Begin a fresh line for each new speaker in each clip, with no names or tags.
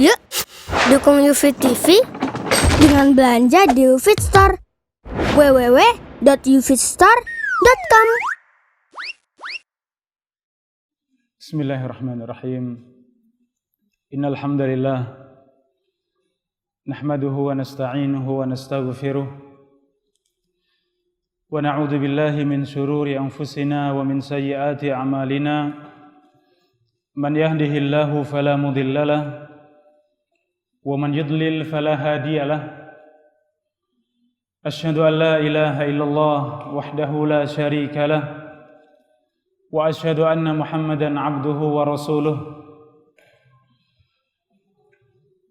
Yuk, dukung UFIT TV dengan belanja di UFIT Store. www.ufitstore.com.
Bismillahirrahmanirrahim. Innal hamdalillah nahmaduhu wa nasta'inuhu wa nastaghfiruh wa na'udzu billahi min shururi anfusina wa min sayyiati a'malina. Man yahdihillahu fala mudhillalah wa man yudlil fala hadiyalah. Asyhadu an la ilaha illallah wahdahu la syarika lah wa asyhadu anna Muhammadan abduhu wa rasuluh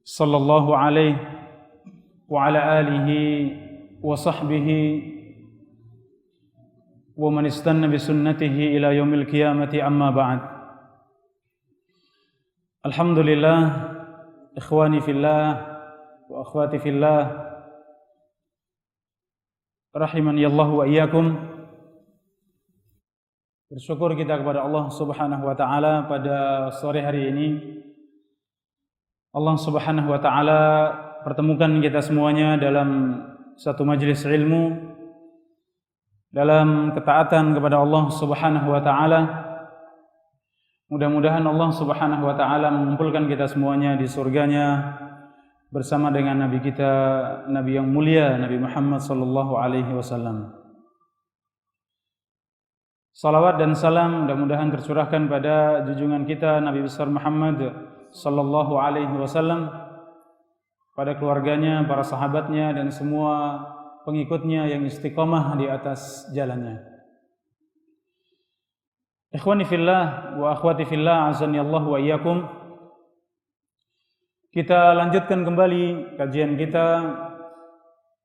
sallallahu alaihi wa ala alihi wa sahbihi wa man istanna bi sunnatihi ila yaumil qiyamati, amma ba'd. Alhamdulillah, ikhwani fillah wa akhwati fillah, rahimani Allah wa iyyakum. Bersyukur kita kepada Allah Subhanahu wa taala pada sore hari ini. Allah Subhanahu wa taala pertemukan kita semuanya dalam satu majelis ilmu, dalam ketaatan kepada Allah Subhanahu wa taala. Mudah-mudahan Allah Subhanahu wa taala mengumpulkan kita semuanya di surganya bersama dengan Nabi kita, Nabi yang mulia, Nabi Muhammad sallallahu alaihi wasallam. Salawat dan salam mudah-mudahan tercurahkan pada junjungan kita Nabi besar Muhammad sallallahu alaihi wasallam, pada keluarganya, para sahabatnya dan semua pengikutnya yang istiqomah di atas jalannya. Ikhwani fillah wa akhwati fillah, azani Allah wa iyyakum. Kita lanjutkan kembali kajian kita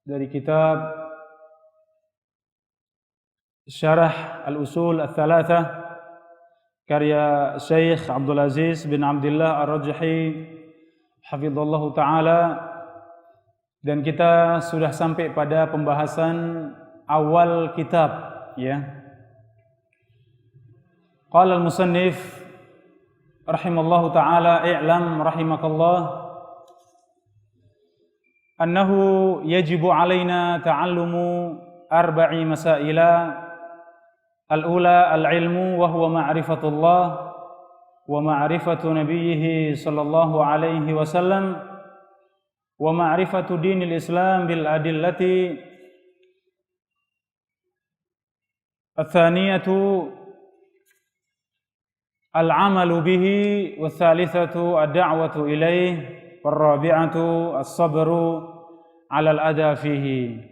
dari kitab Syarah Al-Usul Ats-Tsalatsah karya Syekh Abdul Aziz bin Abdullah Ar-Rajhi hafizallahu taala, dan kita sudah sampai pada pembahasan awal kitab, ya. Qala al-musannif rahimallahu ta'ala, i'lam rahimakallah annahu yajibu alaina ta'allumu arba'i masaila. Al-ula al-ilmu wa huwa ma'rifatullah wa ma'rifatu nabiyyih sallallahu alaihi wasallam wa ma'rifatu dinil Islam bil adillati. Ats-tsaniyatu al-amalu bihi, wa tsalitsatu ad-da'watu ilaih, wa rabi'atu as-sabru 'ala al-adha fihi.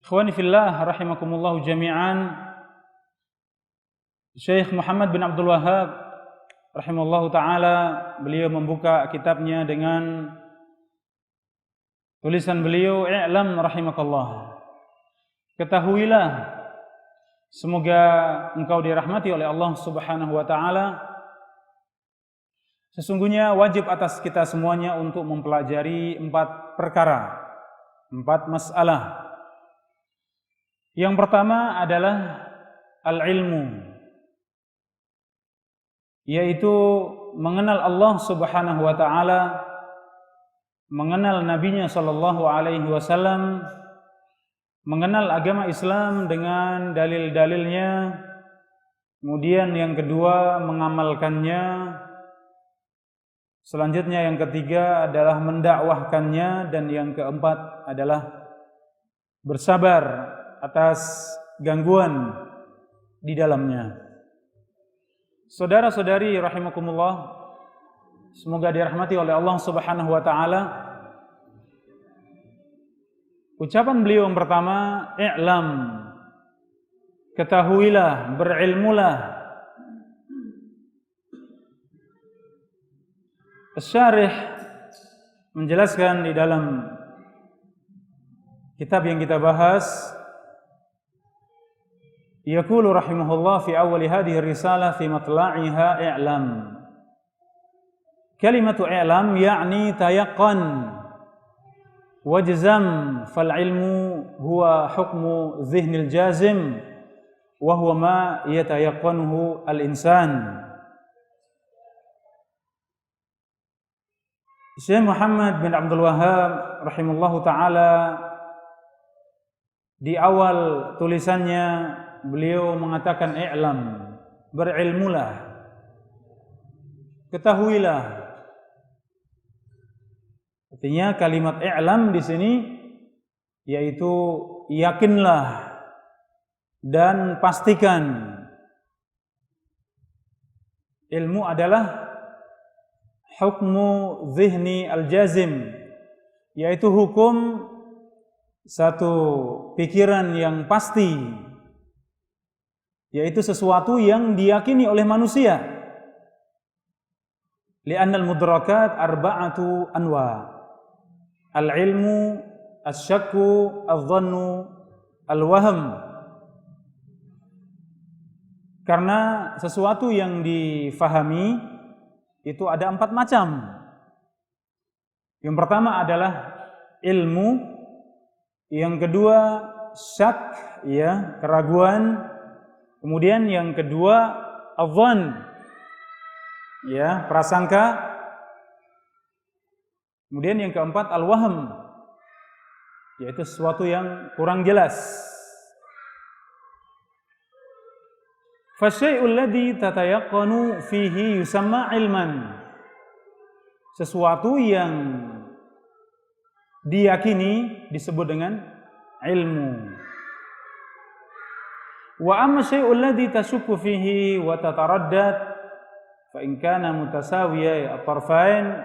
Ikhwani fillah rahimakumullah jami'an. Syekh Muhammad bin Abdul Wahhab rahimahullahu taala, beliau membuka kitabnya dengan tulisan beliau, i'lam rahimakallah, ketahuilah, semoga engkau dirahmati oleh Allah Subhanahu wa taala, sesungguhnya wajib atas kita semuanya untuk mempelajari 4 perkara, 4 masalah. Yang pertama adalah al-ilmu, yaitu mengenal Allah Subhanahu wa taala, mengenal nabinya sallallahu alaihi wasallam, mengenal agama Islam dengan dalil-dalilnya. Kemudian yang kedua, mengamalkannya. Selanjutnya yang ketiga adalah mendakwahkannya, dan yang keempat adalah bersabar atas gangguan di dalamnya. Saudara-saudari rahimakumullah, semoga dirahmati oleh Allah Subhanahu wa taala. Ucapan beliau yang pertama, i'lam, ketahuilah, berilmulah. Asy-syarih menjelaskan di dalam kitab yang kita bahas, yaqulu rahimahullah fi awwali hadhihi risalah fi matla'iha, i'lam. Kalimatu i'lam ya'ni tayaqqan wajzam, fal ilmu huwa hukmu dhihnil jazim wa huwa ma yatayaqqanuhu al-insan. Syekh Muhammad bin Abdul Wahhab rahimahullahu taala di awal tulisannya beliau mengatakan i'lam, berilmulah, ketahuilah. Artinya kalimat i'lam di sini yaitu yakinlah dan pastikan. Ilmu adalah hukmu zihni al-jazim, yaitu hukum satu pikiran yang pasti, yaitu sesuatu yang diyakini oleh manusia. Li'anna al-mudrakat arba'atu anwa. Al-ilmu, asy-syakku, adh-dhannu, al-wahm. Karena sesuatu yang difahami itu ada 4 macam. Yang pertama adalah ilmu, yang kedua syak, ya, keraguan, kemudian yang kedua adh-dhann, ya, prasangka, kemudian yang keempat al-wahm, yaitu sesuatu yang kurang jelas. Fasyai'ul ladzi tatayaqqanu fihi yusamma ilman. Sesuatu yang diyakini disebut dengan ilmu. Wa amma syai'ul ladzi tashukku fihi wa tataraddad fa in kana mutasawiya at-tarfain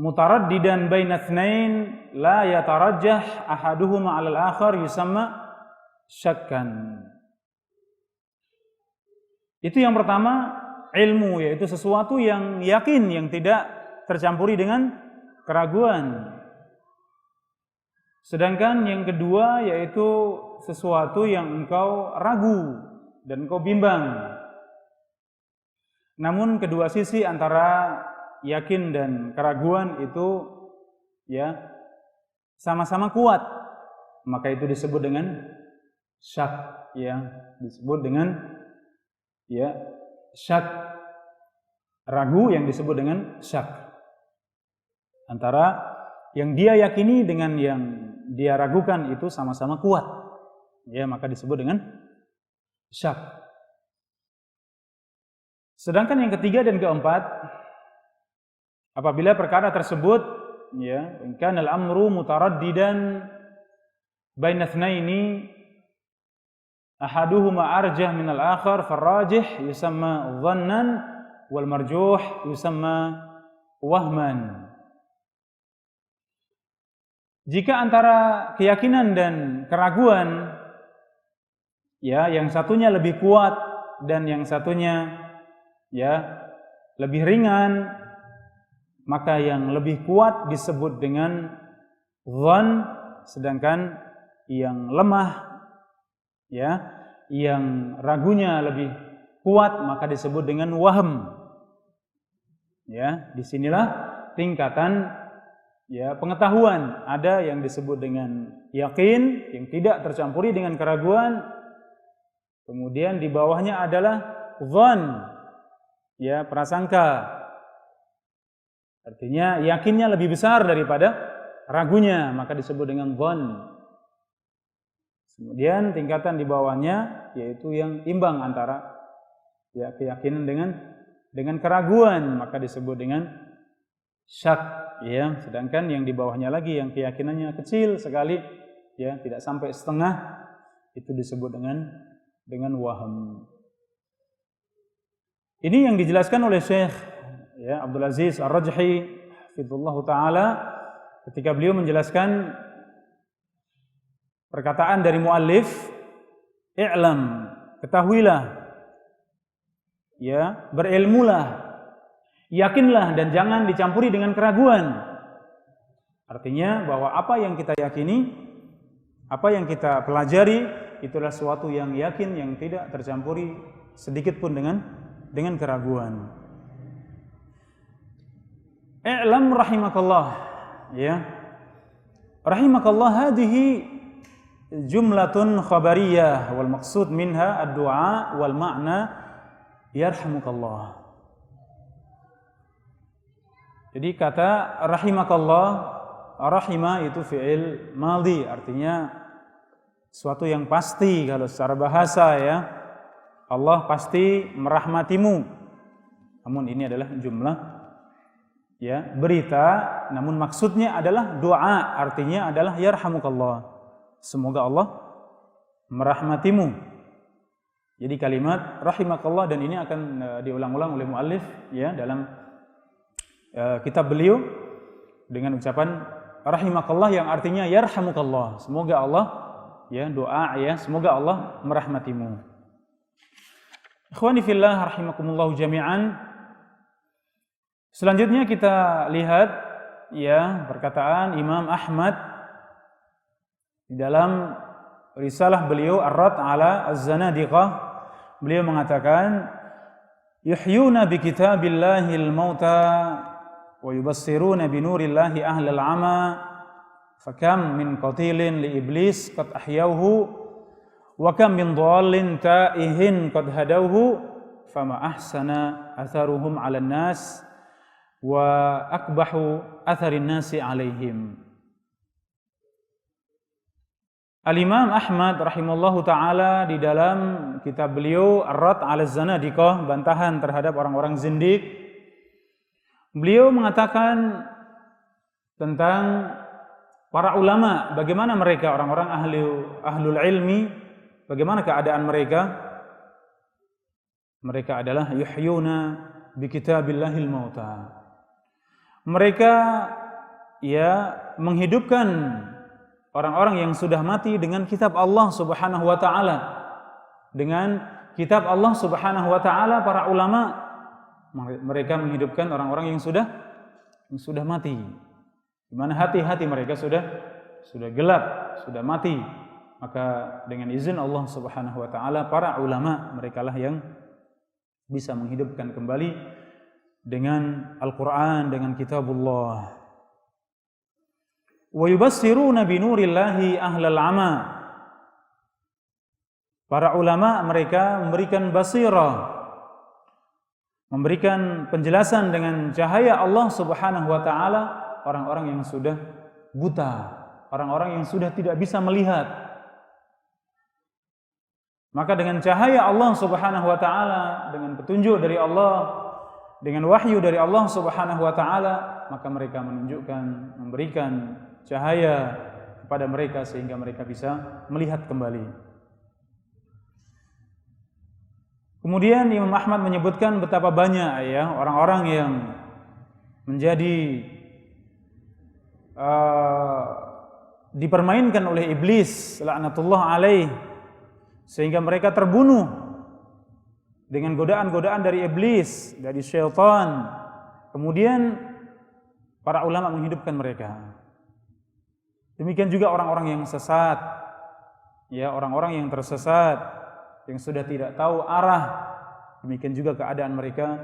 mutaraddidan baina itsnain la yatarajjah ahaduhuma 'ala al-akhar yusamma syakkan. Itu yang pertama, ilmu, yaitu sesuatu yang yakin, yang tidak tercampuri dengan keraguan. Sedangkan yang kedua yaitu sesuatu yang engkau ragu dan engkau bimbang. Namun kedua sisi antara yakin dan keraguan itu ya sama-sama kuat, maka itu disebut dengan syak, ya, disebut dengan ya syak, ragu yang disebut dengan syak. Antara yang dia yakini dengan yang dia ragukan itu sama-sama kuat, ya, maka disebut dengan syak. Sedangkan yang ketiga dan keempat, apabila perkara tersebut ya in kana al-amru mutaraddidan baina itsnaini ahaduhuma arjah minal akhar farrajih yusamma dhannan wal marjuh yusamma wahman. Jika antara keyakinan dan keraguan ya yang satunya lebih kuat dan yang satunya ya lebih ringan, maka yang lebih kuat disebut dengan dhann, sedangkan yang lemah ya, yang ragunya lebih kuat maka disebut dengan wahm. Ya, disinilah tingkatan ya pengetahuan. Ada yang disebut dengan yakin yang tidak tercampuri dengan keraguan. Kemudian di bawahnya adalah dhann, ya, prasangka. Artinya yakinnya lebih besar daripada ragunya, maka disebut dengan dhann. Kemudian tingkatan di bawahnya yaitu yang imbang antara ya keyakinan dengan keraguan, maka disebut dengan syak, ya. Sedangkan yang di bawahnya lagi yang keyakinannya kecil sekali, ya, tidak sampai setengah, itu disebut dengan wahm. Ini yang dijelaskan oleh Syekh ya Abdul Aziz Ar-Rajhi hafizallahu taala ketika beliau menjelaskan perkataan dari muallif, i'lam, ketahuilah, ya, berilmulah, yakinlah dan jangan dicampuri dengan keraguan. Artinya bahwa apa yang kita yakini, apa yang kita pelajari, itulah sesuatu yang yakin, yang tidak tercampuri sedikit pun dengan keraguan. I'lam rahimakallah, ya. Rahimakallah hadhihi jumlatun khabariyah wal maqsud minha ad-du'a wal ma'na yarhamukallah. Jadi kata rahimakallah, rahima itu fi'il madhi, artinya suatu yang pasti kalau secara bahasa ya. Allah pasti merahmatimu. Namun ini adalah jumlah ya berita, namun maksudnya adalah doa, artinya adalah yarhamukallah. Semoga Allah merahmatimu. Jadi kalimat rahimakallah, dan ini akan diulang-ulang oleh muallif ya dalam kitab beliau dengan ucapan rahimakallah yang artinya yarhamukallah. Semoga Allah ya, doa ya, semoga Allah merahmatimu. Ikhwani fillah rahimakumullah jami'an. Selanjutnya kita lihat ya perkataan Imam Ahmad di dalam risalah beliau Ar-Radd 'ala Az-Zanadiqah. Beliau mengatakan yuhyuna bi kitabillahil mauta wa yubassiruna bi nurillahi ahlal 'ama fakam min qatilin li iblis qad ahyauhu wa kam min dhallin ta'ihin qad hadauhu fama ahsana atharuhum 'alan nas wa akbahu atharin nasi 'alaihim. Al-Imam Ahmad rahimallahu ta'ala di dalam kitab beliau Ar-Radd 'ala Az-Zanadiqah, bantahan terhadap orang-orang zindik, beliau mengatakan tentang para ulama, bagaimana mereka orang-orang ahlul ilmi, bagaimana keadaan mereka. Mereka adalah yuhyuna bi kitabillahil mauta. Mereka ya menghidupkan orang-orang yang sudah mati dengan kitab Allah Subhanahu wa taala. Dengan kitab Allah Subhanahu wa taala, para ulama mereka menghidupkan orang-orang yang sudah mati. Di mana hati-hati mereka sudah gelap, sudah mati. Maka dengan izin Allah Subhanahu wa taala, para ulama merekalah yang bisa menghidupkan kembali dengan Al-Qur'an, dengan kitabullah. Wa yubassiruna bi nurillahi ahlal 'ama. Para ulama mereka memberikan basirah, memberikan penjelasan dengan cahaya Allah Subhanahu wa taala orang-orang yang sudah buta, orang-orang yang sudah tidak bisa melihat. Maka dengan cahaya Allah Subhanahu wa taala, dengan petunjuk dari Allah, dengan wahyu dari Allah Subhanahu wa taala, maka mereka menunjukkan, memberikan cahaya kepada mereka sehingga mereka bisa melihat kembali. Kemudian Imam Ahmad menyebutkan betapa banyak ya orang-orang yang menjadi dipermainkan oleh iblis laknatullah alaih, sehingga mereka terbunuh dengan godaan-godaan dari iblis, dari syaitan. Kemudian para ulama menghidupkan mereka. Demikian juga orang-orang yang sesat, ya, orang-orang yang tersesat, yang sudah tidak tahu arah. Demikian juga keadaan mereka.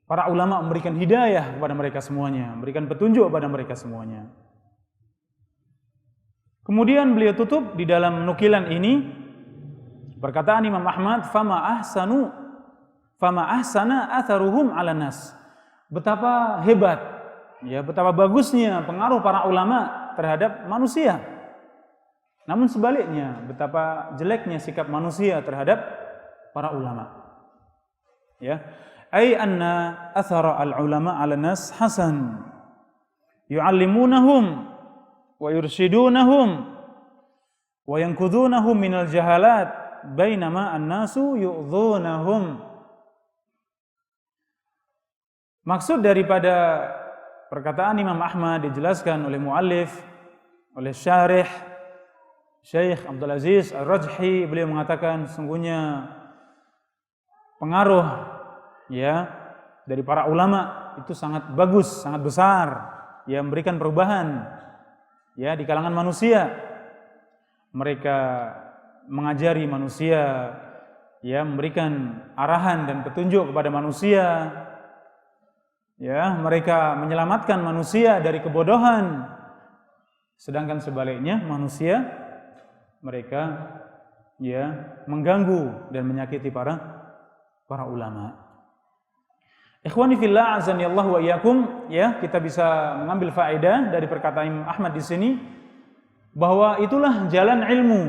Para ulama memberikan hidayah kepada mereka semuanya, memberikan petunjuk kepada mereka semuanya. Kemudian beliau tutup di dalam nukilan ini perkataan Imam Ahmad, fama ahsana atharuhum 'alan nas. Betapa hebat, ya, betapa bagusnya pengaruh para ulama terhadap manusia. Namun sebaliknya, betapa jeleknya sikap manusia terhadap para ulama. Ya. Ay anna athara al-ulama 'ala nas hasan yu'allimunahum wa yurshidunahum wa yanqudunahum minal jahalat bainama an-nasu yu'dhunahum. Maksud daripada perkataan Imam Ahmad dijelaskan oleh muallif, oleh syarih Syekh Abdul Aziz Ar-Rajhi. Beliau mengatakan sungguhnya pengaruh ya dari para ulama itu sangat bagus, sangat besar, ya, memberikan perubahan ya di kalangan manusia. Mereka mengajari manusia, ya, memberikan arahan dan petunjuk kepada manusia, ya, mereka menyelamatkan manusia dari kebodohan. Sedangkan sebaliknya manusia mereka ya mengganggu dan menyakiti para ulama. Ikhwani fillah azanillahu wa iyyakum, ya, kita bisa mengambil faedah dari perkataan Imam Ahmad di sini bahwa itulah jalan ilmu,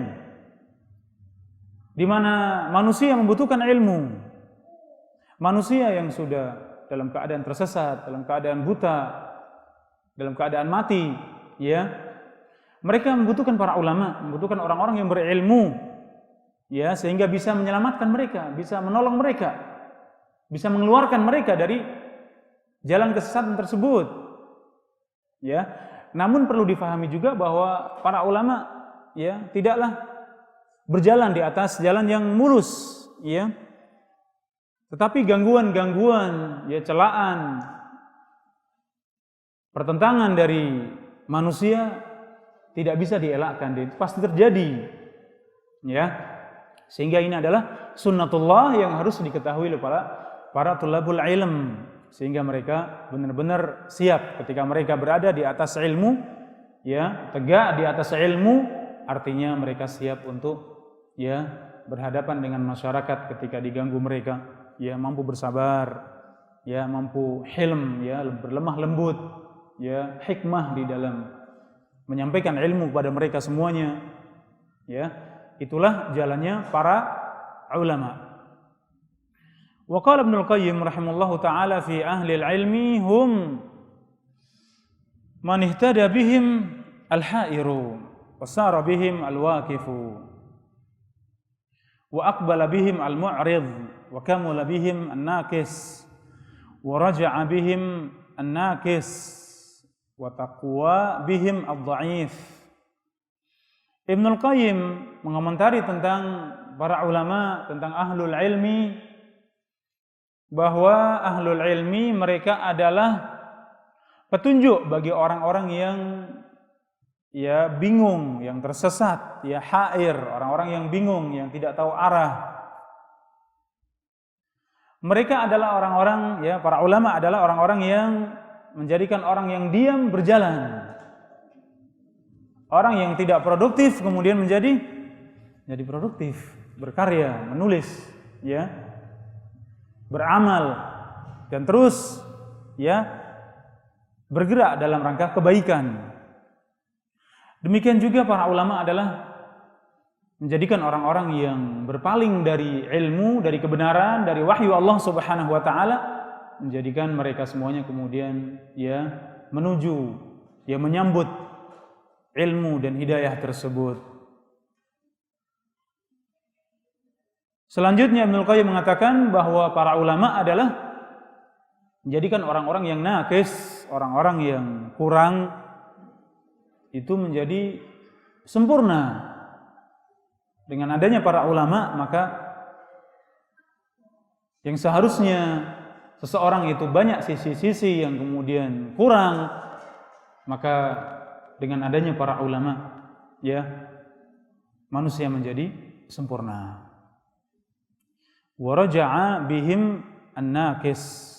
di mana manusia membutuhkan ilmu. Manusia yang sudah dalam keadaan tersesat, dalam keadaan buta, dalam keadaan mati, ya, mereka membutuhkan para ulama, membutuhkan orang-orang yang berilmu, ya, sehingga bisa menyelamatkan mereka, bisa menolong mereka, bisa mengeluarkan mereka dari jalan kesesatan tersebut, ya. Namun perlu difahami juga bahwa para ulama, ya, tidaklah berjalan di atas jalan yang mulus, ya. Tetapi gangguan-gangguan, ya, celaan, pertentangan dari manusia tidak bisa dielakkan, itu pasti terjadi, ya. Sehingga ini adalah sunnatullah yang harus diketahui oleh para tulabul ilm, sehingga mereka benar-benar siap ketika mereka berada di atas ilmu, ya, tegak di atas ilmu, artinya mereka siap untuk, ya, berhadapan dengan masyarakat ketika diganggu mereka, ya, mampu bersabar, ya, mampu hilm, ya, berlemah lembut, ya, hikmah di dalam menyampaikan ilmu kepada mereka semuanya, ya. Itulah jalannya para ulama. Wa qala Ibnu Qayyim rahimallahu taala fi ahli al-ilmi hum man ihtada bihim al-hairu wa sara bihim al-waqifu wa aqbala bihim al-mu'rid wa kamula bihim an-naqis wa raja'a bihim an-naqis wa taqwa bihim ad-dha'if. Ibnu Qayyim mengomentari tentang para ulama, tentang ahlul ilmi, bahwa ahlul ilmi mereka adalah petunjuk bagi orang-orang yang, ya, bingung, yang tersesat, ya, hair, orang-orang yang bingung, yang tidak tahu arah. Mereka adalah orang-orang, ya, para ulama adalah orang-orang yang menjadikan orang yang diam berjalan. Orang yang tidak produktif kemudian menjadi produktif, berkarya, menulis, ya, beramal, dan terus, ya, bergerak dalam rangka kebaikan. Demikian juga para ulama adalah menjadikan orang-orang yang berpaling dari ilmu, dari kebenaran, dari wahyu Allah Subhanahu wa taala, menjadikan mereka semuanya kemudian, ya, menuju, ya, menyambut ilmu dan hidayah tersebut. Selanjutnya Ibnu Qayyim mengatakan bahwa para ulama adalah menjadikan orang-orang yang naqis, orang-orang yang kurang, itu menjadi sempurna. Dengan adanya para ulama, maka yang seharusnya seseorang itu banyak sisi-sisi yang kemudian kurang, maka dengan adanya para ulama, ya, manusia menjadi sempurna. Wa raja'a bihim an-naqis.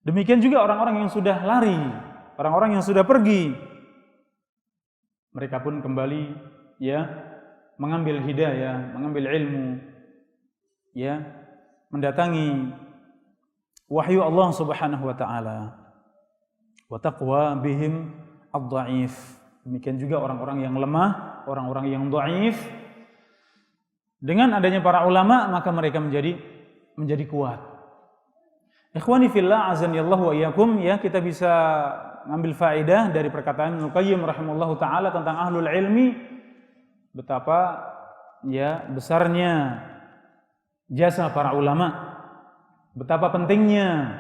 Demikian juga orang-orang yang sudah lari, orang-orang yang sudah pergi, mereka pun kembali, ya, mengambil hidayah, mengambil ilmu, ya, mendatangi wahyu Allah Subhanahu wa taala. Wa taqwa bihim ad-dha'if. Demikian juga orang-orang yang lemah, orang-orang yang dhaif, dengan adanya para ulama maka mereka menjadi kuat. Ikhwani fillah azanillahu wa iyyakum, ya, kita bisa ngambil faedah dari perkataan Ibnu Qayyim rahimallahu taala tentang ahlul ilmi, betapa, ya, besarnya jasa para ulama, betapa pentingnya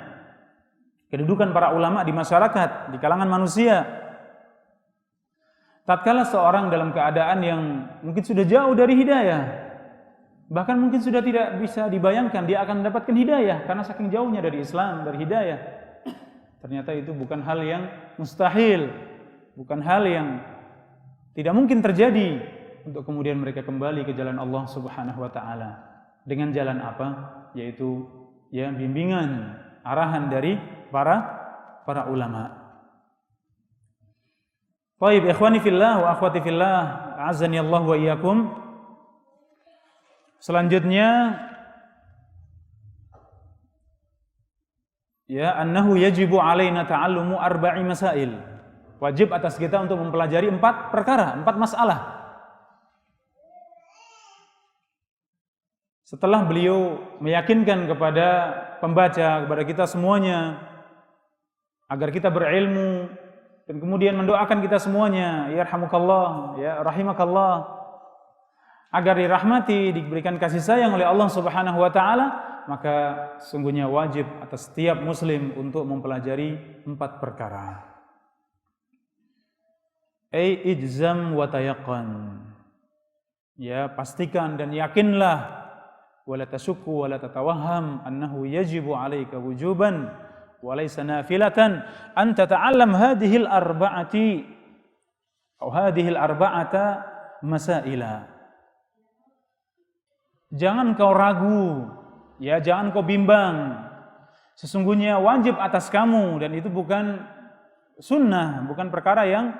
kedudukan para ulama di masyarakat, di kalangan manusia. Tatkala seorang dalam keadaan yang mungkin sudah jauh dari hidayah, bahkan mungkin sudah tidak bisa dibayangkan dia akan mendapatkan hidayah karena saking jauhnya dari Islam, dari hidayah. Ternyata itu bukan hal yang mustahil, bukan hal yang tidak mungkin terjadi untuk kemudian mereka kembali ke jalan Allah Subhanahu wa taala. Dengan jalan apa? Yaitu, ya, bimbingan, arahan dari para ulama. Baik, ikhwani fillah wa akhwati fillah, azani Allah wa iyyakum. Selanjutnya ya, annahu yajibu alaina ta'allumu arba'i masail. Wajib atas kita untuk mempelajari 4 perkara, 4 masalah. Setelah beliau meyakinkan kepada pembaca, kepada kita semuanya, agar kita berilmu, dan kemudian mendoakan kita semuanya, yarhamukallah, ya rahimakallah, agar dirahmati, diberikan kasih sayang oleh Allah Subhanahu wa taala, maka sungguhnya wajib atas setiap muslim untuk mempelajari 4 perkara. Ijzam wa tayaqqan. Ya, pastikan dan yakinlah, wala tasukku wala tatawahham annahu yajibu 'alaika wujuban wa laysa nafilatan an tata'allam hadhihi al-arba'ati atau hadhihi al-arba'ata masaila. Jangan kau ragu, ya, jangan kau bimbang. Sesungguhnya wajib atas kamu, dan itu bukan sunnah, bukan perkara yang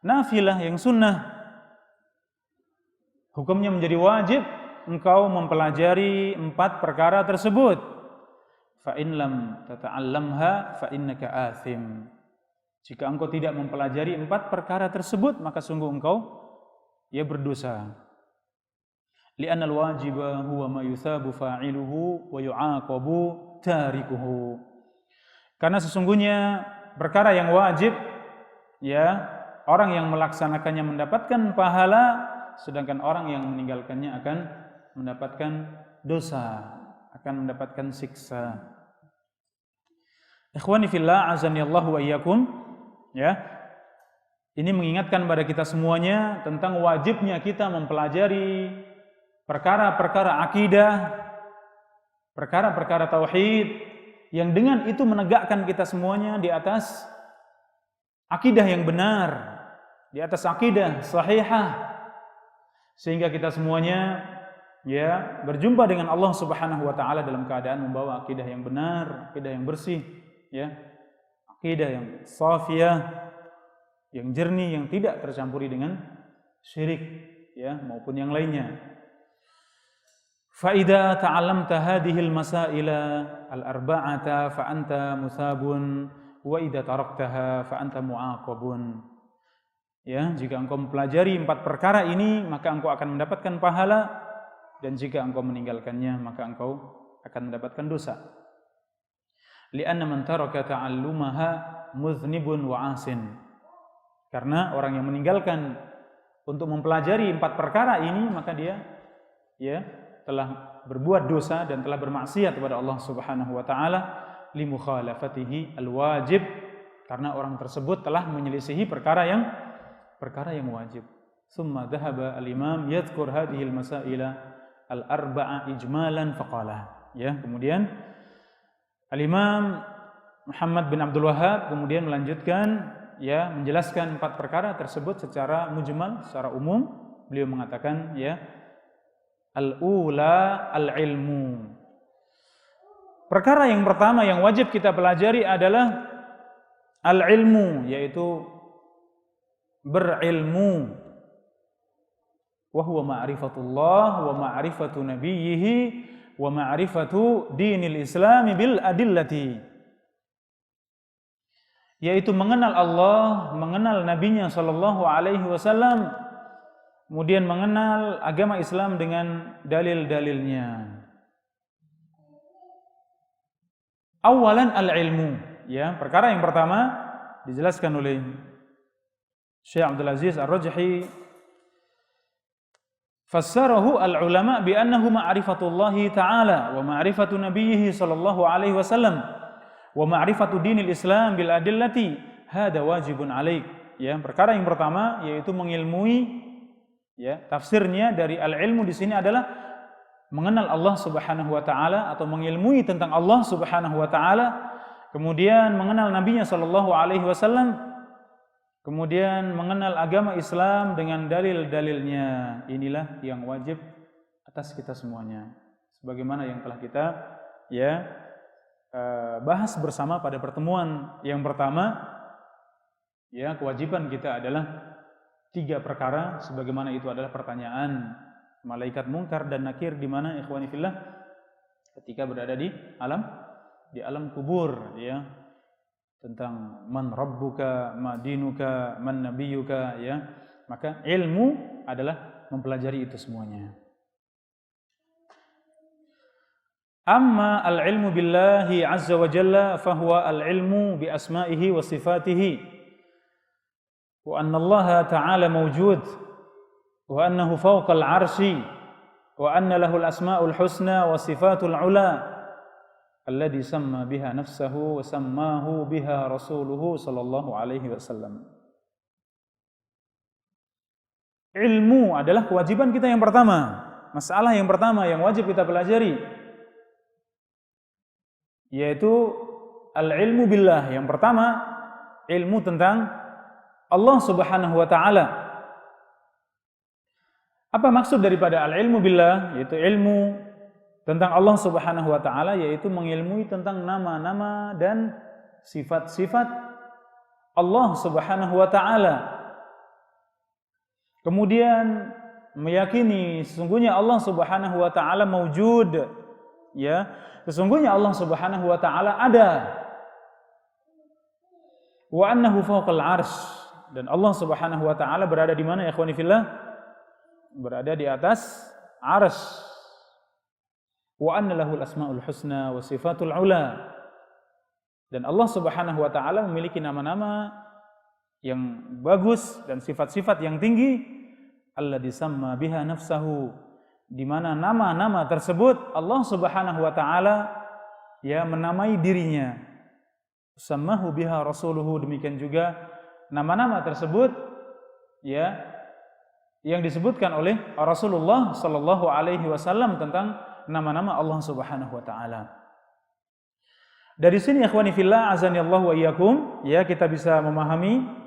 nafilah, yang sunnah. Hukumnya menjadi wajib engkau mempelajari 4 perkara tersebut. Fa in lam tata'allamha fa innaka athim. Jika engkau tidak mempelajari 4 perkara tersebut, maka sungguh engkau ya berdosa. Li'anna al-wajiba huwa ma yuthabu fa'iluhu wa yu'aqabu tarikuhu. Karena sesungguhnya perkara yang wajib, ya, orang yang melaksanakannya mendapatkan pahala, sedangkan orang yang meninggalkannya akan mendapatkan dosa, akan mendapatkan siksa. Ikhwani fillah, azanillahu wa iyyakum, ya. Ini mengingatkan pada kita semuanya tentang wajibnya kita mempelajari perkara-perkara akidah, perkara-perkara tauhid, yang dengan itu menegakkan kita semuanya di atas akidah yang benar, di atas akidah sahihah, sehingga kita semuanya ya berjumpa dengan Allah Subhanahu wa taala dalam keadaan membawa akidah yang benar, akidah yang bersih, ya. Akidah yang safiyah, yang jernih, yang tidak tercampuri dengan syirik, ya, maupun yang lainnya. Fa idza ta'allamta hadhil masaila al-arba'ata fa anta musabun wa idza taraktaha fa anta mu'aqabun. Ya, jika engkau mempelajari 4 perkara ini, maka engkau akan mendapatkan pahala, dan jika engkau meninggalkannya, maka engkau akan mendapatkan dosa. Li'anna man taraka ta'allumaha muznibun wa 'asin. Karena orang yang meninggalkan untuk mempelajari 4 perkara ini, maka dia ya telah berbuat dosa dan telah bermaksiat kepada Allah Subhanahu wa taala li mukhalafatihi al-wajib, karena orang tersebut telah menyelisihi perkara yang wajib. Summa dhahaba al-imam yadhkur hadhihi al-masaila al-arba'a ijmalan faqala. Ya, kemudian al-imam Muhammad bin Abdul Wahhab kemudian melanjutkan, ya, menjelaskan 4 perkara tersebut secara mujmal, secara umum. Beliau mengatakan, ya, al-ula al-ilmu. Perkara yang pertama yang wajib kita pelajari adalah al-ilmu, yaitu berilmu. Wa huwa ma'rifatullah wa ma'rifatu nabiyhi wa ma'rifatu dinil Islam bil adillati. Yaitu mengenal Allah, mengenal nabinya sallallahu alaihi wasallam, kemudian mengenal agama Islam dengan dalil-dalilnya. Awalan al-ilmu, ya, perkara yang pertama dijelaskan oleh Syekh Abdul Aziz Ar-Rajhi, fassarahu al-ulama bi annahu ma'rifatullah ta'ala wa ma'rifatu nabiyhi sallallahu alaihi wasallam wa ma'rifatu dinil Islam bil adillati hada wajibun alaik. Ya, perkara yang pertama yaitu mengilmui, ya, tafsirnya dari al-ilmu di sini adalah mengenal Allah Subhanahu wa taala atau mengilmui tentang Allah Subhanahu wa taala, kemudian mengenal nabinya sallallahu alaihi wasallam, kemudian mengenal agama Islam dengan dalil-dalilnya. Inilah yang wajib atas kita semuanya, sebagaimana yang telah kita bahas bersama pada pertemuan yang pertama. Ya, kewajiban kita adalah 3 perkara, sebagaimana itu adalah pertanyaan malaikat mungkar dan nakir di mana, ikhwani fillah, ketika berada di alam di alam kubur, ya, tentang man rabbuka, ma dinuka, man nabiyuka, ya. Maka ilmu adalah mempelajari itu semuanya. Amma al-ilmu billahi azza wa jalla fahuwa al-ilmu bi asma'ihi wa sifatihi wa anna Allah ta'ala mawjud wa annahu fawqa al-'arsy wa anna lahu al-asma'ul husna wa sifatul 'ula alladhi samma biha nafsahu wa sammahu biha rasuluhu sallallahu alaihi wasallam. Ilmu adalah kewajiban kita yang pertama, masalah yang pertama yang wajib kita pelajari, yaitu al-ilmu billah. Yang pertama, ilmu tentang Allah Subhanahu wa taala. Apa maksud daripada al-ilmu billah? Yaitu ilmu tentang Allah Subhanahu wa taala, yaitu mengilmui tentang nama-nama dan sifat-sifat Allah Subhanahu wa taala. Kemudian meyakini sesungguhnya Allah Subhanahu wa taala maujud, ya. Sesungguhnya Allah Subhanahu wa taala ada. Wa annahu fawqal 'arsy, dan Allah Subhanahu wa taala berada di mana ya ikhwani fillah? Berada di atas 'arsy. Wa anna lahul asmaul husna wa sifatul 'ula. Dan Allah Subhanahu wa taala memiliki nama-nama yang bagus dan sifat-sifat yang tinggi, alladzi samma biha nafsahu, di mana nama-nama tersebut Allah Subhanahu wa taala ya menamai dirinya. Sammahu biha rasuluhu, demikian juga nama-nama tersebut ya yang disebutkan oleh Rasulullah sallallahu alaihi wasallam tentang nama-nama Allah Subhanahu wa taala. Dari sini ikhwani fillah azanillahu wa iyyakum, ya, kita bisa memahami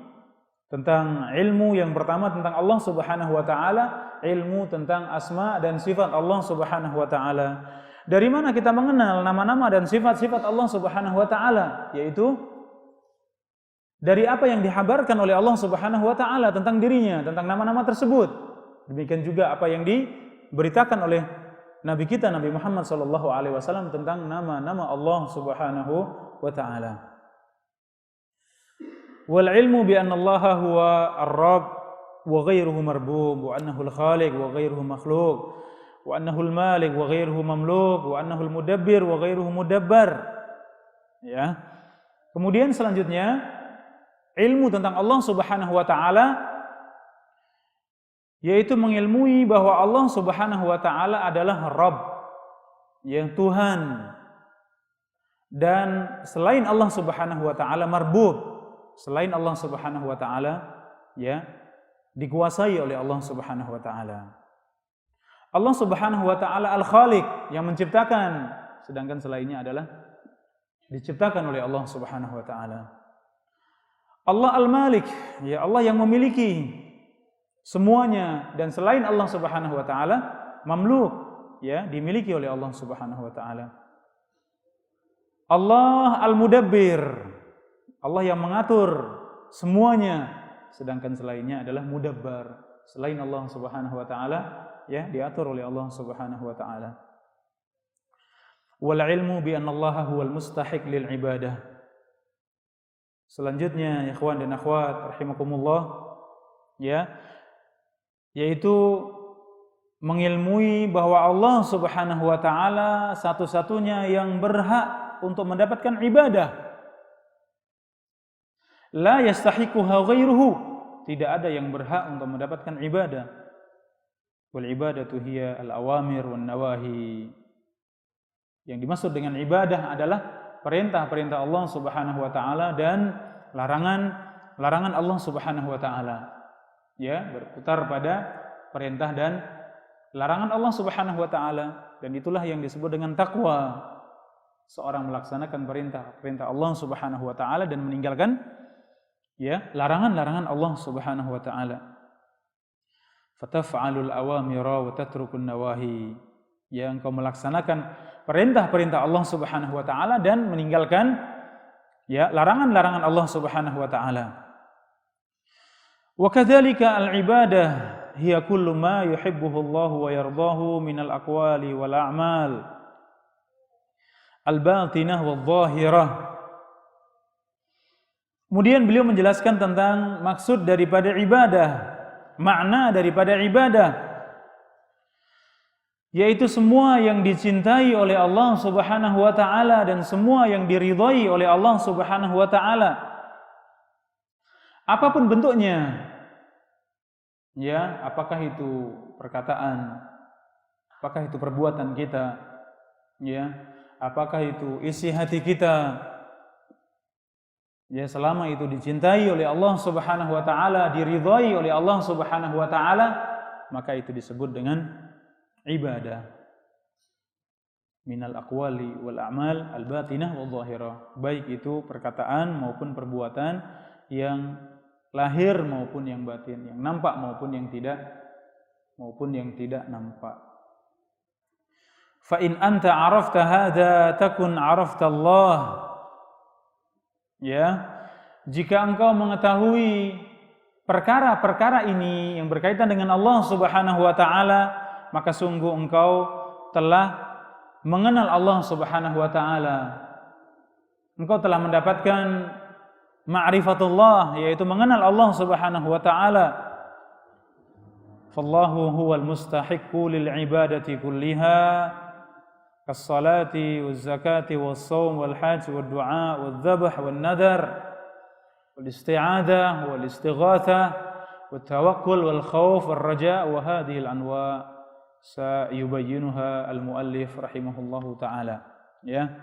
tentang ilmu yang pertama tentang Allah Subhanahu wa taala, ilmu tentang asma dan sifat Allah Subhanahu wa taala. Dari mana kita mengenal nama-nama dan sifat-sifat Allah Subhanahu wa taala? Yaitu dari apa yang dihabarkan oleh Allah Subhanahu wa taala tentang dirinya, tentang nama-nama tersebut. Demikian juga apa yang diberitakan oleh Nabi kita Nabi Muhammad sallallahu alaihi wasallam tentang nama-nama Allah Subhanahu wa taala. Wal ilmu bi anna Allah huwa ar-rabb wa ghairuhu marbub, wa annahu al-khaliq wa ghairuhu makhluq, wa annahu al-malik wa ghairuhu mamluk, wa annahu al-mudabbir wa ghairuhu mudabbar. Ya. Kemudian selanjutnya ilmu tentang Allah Subhanahu wa taala, yaitu mengilmui bahwa Allah Subhanahu wa taala adalah Rabb, yang Tuhan, dan selain Allah Subhanahu wa taala marbub, selain Allah Subhanahu wa taala ya dikuasai oleh Allah Subhanahu wa taala. Allah Subhanahu wa taala Al-Khaliq, yang menciptakan, sedangkan selainnya adalah diciptakan oleh Allah Subhanahu wa taala. Allah Al-Malik, ya Allah yang memiliki semuanya, dan selain Allah Subhanahu wa taala mamluk, ya dimiliki oleh Allah Subhanahu wa taala. Allah Al-Mudabbir, Allah yang mengatur semuanya, sedangkan selainnya adalah mudabbar. Selain Allah Subhanahu wa taala ya diatur oleh Allah Subhanahu wa taala. Wal ilmu bi anna Allah huwal mustahiq lil ibadah. Selanjutnya ikhwan dan akhwat rahimakumullah, ya, yaitu mengilmui bahwa Allah Subhanahu wa taala satu-satunya yang berhak untuk mendapatkan ibadah. La yastahiquha ghairuhu, tidak ada yang berhak untuk mendapatkan ibadah. Wal ibadatu hiya al-awamir wan nawahi. Yang dimaksud dengan ibadah adalah perintah-perintah Allah Subhanahu wa taala dan larangan Allah Subhanahu wa taala. Ya, berputar pada perintah dan larangan Allah Subhanahu wa taala, dan itulah yang disebut dengan takwa. Seorang melaksanakan perintah Allah Subhanahu wa taala dan meninggalkan ya larangan-larangan Allah Subhanahu wa taala. Fataf'alul awamira wa tatrukun nawahi, ya engkau melaksanakan perintah-perintah Allah Subhanahu wa taala dan meninggalkan ya larangan-larangan Allah Subhanahu wa taala. Wa kadzalika al-ibadah hiya kullu ma yuhibbuhu Allah wa yardahu minal aqwali wal a'mal al-batinah wal-zahirah. Kemudian beliau menjelaskan tentang maksud daripada ibadah, makna daripada ibadah, yaitu semua yang dicintai oleh Allah Subhanahu wa taala dan semua yang diridhai oleh Allah Subhanahu wa taala. Apapun bentuknya. Ya, apakah itu perkataan, apakah itu perbuatan kita, ya, apakah itu isi hati kita. Ya, selama itu dicintai oleh Allah Subhanahu wa taala, diridhai oleh Allah Subhanahu wa taala, maka itu disebut dengan ibadah. Minal aqwali wal a'mal al-batinah wal zahirah. Baik itu perkataan maupun perbuatan yang lahir maupun yang batin, yang nampak maupun yang tidak nampak. Fa in anta 'arafta hadza takun 'arafta Allah. Ya, jika engkau mengetahui perkara-perkara ini yang berkaitan dengan Allah Subhanahu wa taala, maka sungguh engkau telah mengenal Allah Subhanahu wa taala. Engkau telah mendapatkan ma'rifatullah, yaitu mengenal Allah Subhanahu wa taala. Fallahu huwal mustahiqqu lil ibadati kulliha kas-salati waz-zakati was-shaum wal-hajj wad-du'a wadh-dhabh wan-nadhar wal-isti'adzah wal-istighatsah wat-tawakkul wal-khauf war-raja' wa hadhihi al-anwa' sayubayyinuha al-muallif rahimahullahu taala. Ya.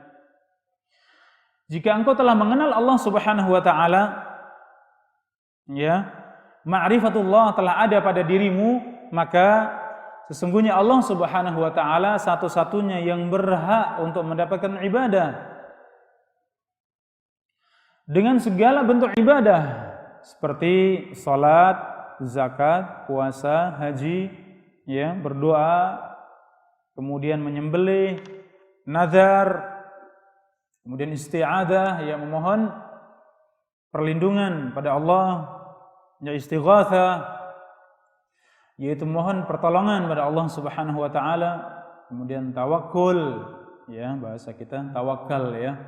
Jika engkau telah mengenal Allah Subhanahu wa taala, ya, ma'rifatullah telah ada pada dirimu, maka sesungguhnya Allah Subhanahu wa taala satu-satunya yang berhak untuk mendapatkan ibadah. Dengan segala bentuk ibadah seperti salat, zakat, puasa, haji, ya, berdoa, kemudian menyembelih, nazar, kemudian isti'adzah, ya, memohon perlindungan pada Allah, ya, istighatsah, yaitu mohon pertolongan pada Allah Subhanahu wa taala, kemudian tawakkul, ya, bahasa kita tawakal, ya.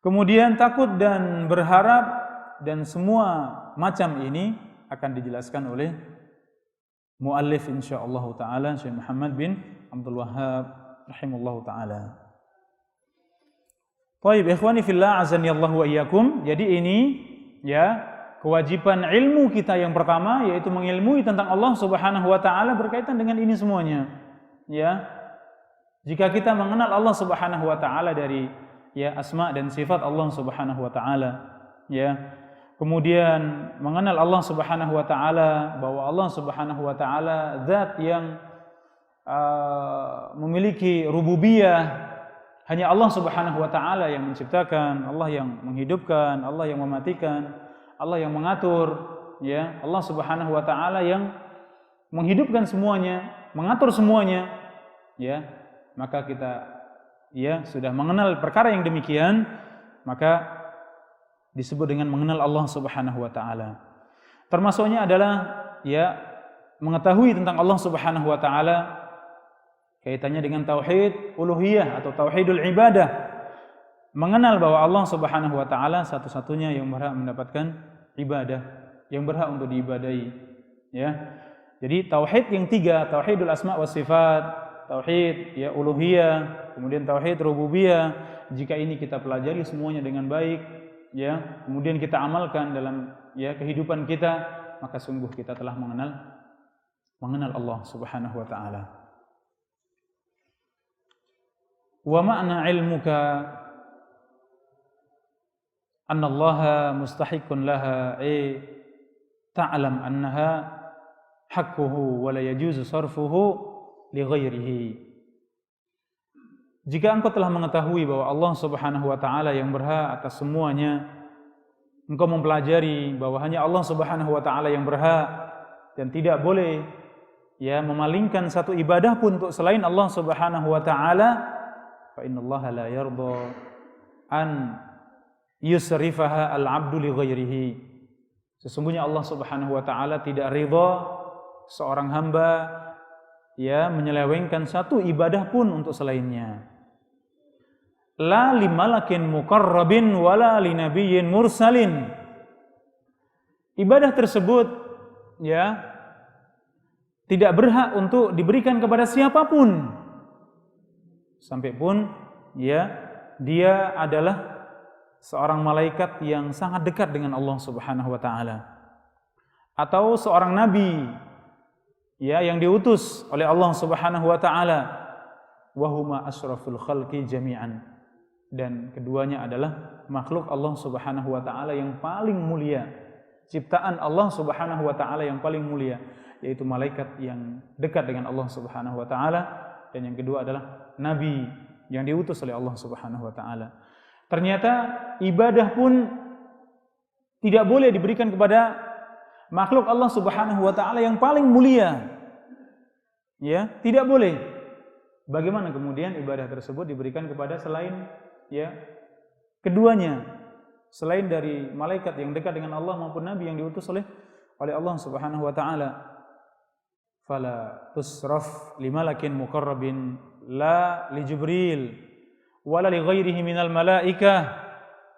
Kemudian takut dan berharap, dan semua macam ini akan dijelaskan oleh muallif insyaallah taala Syekh Muhammad bin Abdul Wahhab rahimahullahu taala. Baik, ikhwani fillah azani Allah wa iyyakum. Jadi ini, ya, kewajiban ilmu kita yang pertama, yaitu mengilmui tentang Allah Subhanahu wa taala berkaitan dengan ini semuanya. Ya. Jika kita mengenal Allah Subhanahu wa taala dari, ya, asma dan sifat Allah Subhanahu wa taala, ya. Kemudian mengenal Allah Subhanahu wa taala bahwa Allah Subhanahu wa taala zat yang memiliki rububiyah. Hanya Allah Subhanahu wa taala yang menciptakan, Allah yang menghidupkan, Allah yang mematikan, Allah yang mengatur, ya. Allah Subhanahu wa taala yang menghidupkan semuanya, mengatur semuanya, ya. Maka kita, ya, sudah mengenal perkara yang demikian, maka disebut dengan mengenal Allah Subhanahu wa taala. Termasuknya adalah, ya, mengetahui tentang Allah Subhanahu wa taala kaitannya dengan tauhid uluhiyah atau tauhidul ibadah. Mengenal bahwa Allah Subhanahu wa taala satu-satunya yang berhak mendapatkan ibadah, yang berhak untuk diibadahi, ya. Jadi tauhid yang tiga, tauhidul asma wa sifat, tauhid, ya, uluhiyah, kemudian tauhid rububiyah, jika ini kita pelajari semuanya dengan baik, ya, kemudian kita amalkan dalam, ya, kehidupan kita, maka sungguh kita telah mengenal Allah Subhanahu wa taala. Wa ma'na ilmuka anna Allah mustahiqqun laha, ta'lam annaha haqquhu wa la yajuzu sarfuhu li ghairihi. Jika engkau telah mengetahui bahwa Allah Subhanahu wa taala yang berhak atas semuanya, engkau mempelajari bahwa hanya Allah Subhanahu wa taala yang berhak dan tidak boleh, ya, memalingkan satu ibadah pun untuk selain Allah Subhanahu wa taala, fa innallaha la yarda an yusrifaha al-'abdu li ghairihi. Sesungguhnya Allah Subhanahu wa taala tidak ridha seorang hamba, ya, menyelewengkan satu ibadah pun untuk selainnya. la limalakin muqarrabin wala linabiyyin mursalin. Ibadah tersebut ya tidak berhak untuk diberikan kepada siapapun, sampai pun ya dia adalah seorang malaikat yang sangat dekat dengan Allah Subhanahu wa taala, atau seorang nabi ya yang diutus oleh Allah Subhanahu wa taala, wa huma asyraful khalqi jami'an, dan keduanya adalah makhluk Allah Subhanahu wa taala yang paling mulia, ciptaan Allah Subhanahu wa taala yang paling mulia, yaitu malaikat yang dekat dengan Allah Subhanahu wa taala, dan yang kedua adalah nabi yang diutus oleh Allah Subhanahu wa taala. Ternyata ibadah pun tidak boleh diberikan kepada makhluk Allah Subhanahu wa taala yang paling mulia. Ya, tidak boleh. Bagaimana kemudian ibadah tersebut diberikan kepada selain ya keduanya, selain dari malaikat yang dekat dengan Allah maupun nabi yang diutus oleh Allah Subhanahu wa taala? Fala tusraf limalakin muqarrabin la li Jibril wala li ghairihi minal malaikah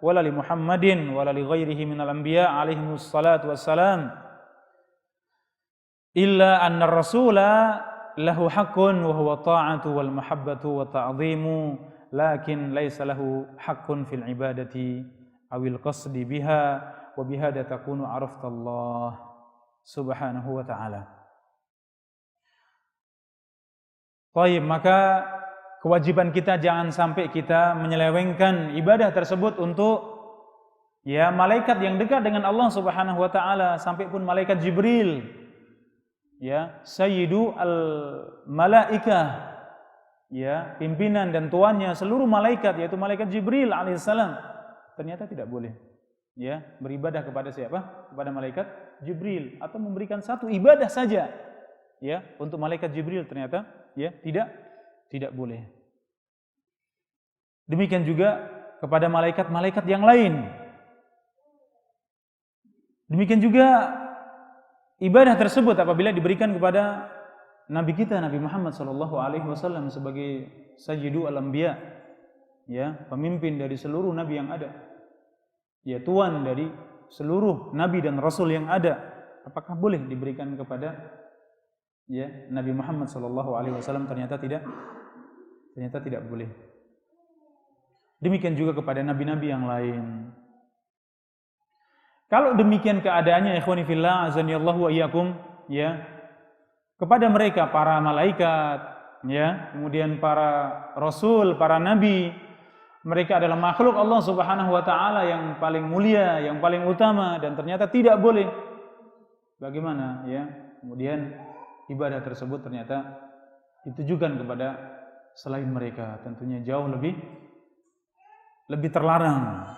wala li Muhammadin wala li ghairihi minal anbiya alaihimus salatu wassalam illa anna rasula lahu haqqun wa huwa ta'atu wal mahabbatu wa ta'dhimu lakin laisa lahu haqqun fil ibadati awil qasdi biha wa bihada takunu araftallah subhanahu wa ta'ala. Baik, maka kewajiban kita jangan sampai kita menyelewengkan ibadah tersebut untuk ya malaikat yang dekat dengan Allah Subhanahu wa taala, sampai pun malaikat Jibril ya sayyidu al malaikah ya pimpinan dan tuannya seluruh malaikat, yaitu malaikat Jibril alaihissalam, ternyata tidak boleh ya beribadah kepada siapa? Kepada malaikat Jibril, atau memberikan satu ibadah saja ya untuk malaikat Jibril, ternyata ya tidak boleh. Demikian juga kepada malaikat-malaikat yang lain. Demikian juga ibadah tersebut apabila diberikan kepada nabi kita Nabi Muhammad sallallahu alaihi wasallam sebagai sayyidu al-anbiya ya, pemimpin dari seluruh nabi yang ada. Ya, tuan dari seluruh nabi dan rasul yang ada. Apakah boleh diberikan kepada ya Nabi Muhammad sallallahu alaihi wasallam? Ternyata tidak boleh. Demikian juga kepada nabi-nabi yang lain. Kalau demikian keadaannya, ikhwani fillah azanillahu wa iyyakum, ya, kepada mereka para malaikat, ya, kemudian para rasul, para nabi, mereka adalah makhluk Allah Subhanahu wa taala yang paling mulia, yang paling utama, dan ternyata tidak boleh. Bagaimana ya? Kemudian ibadah tersebut ternyata ditujukan kepada selain mereka, tentunya jauh lebih terlarang.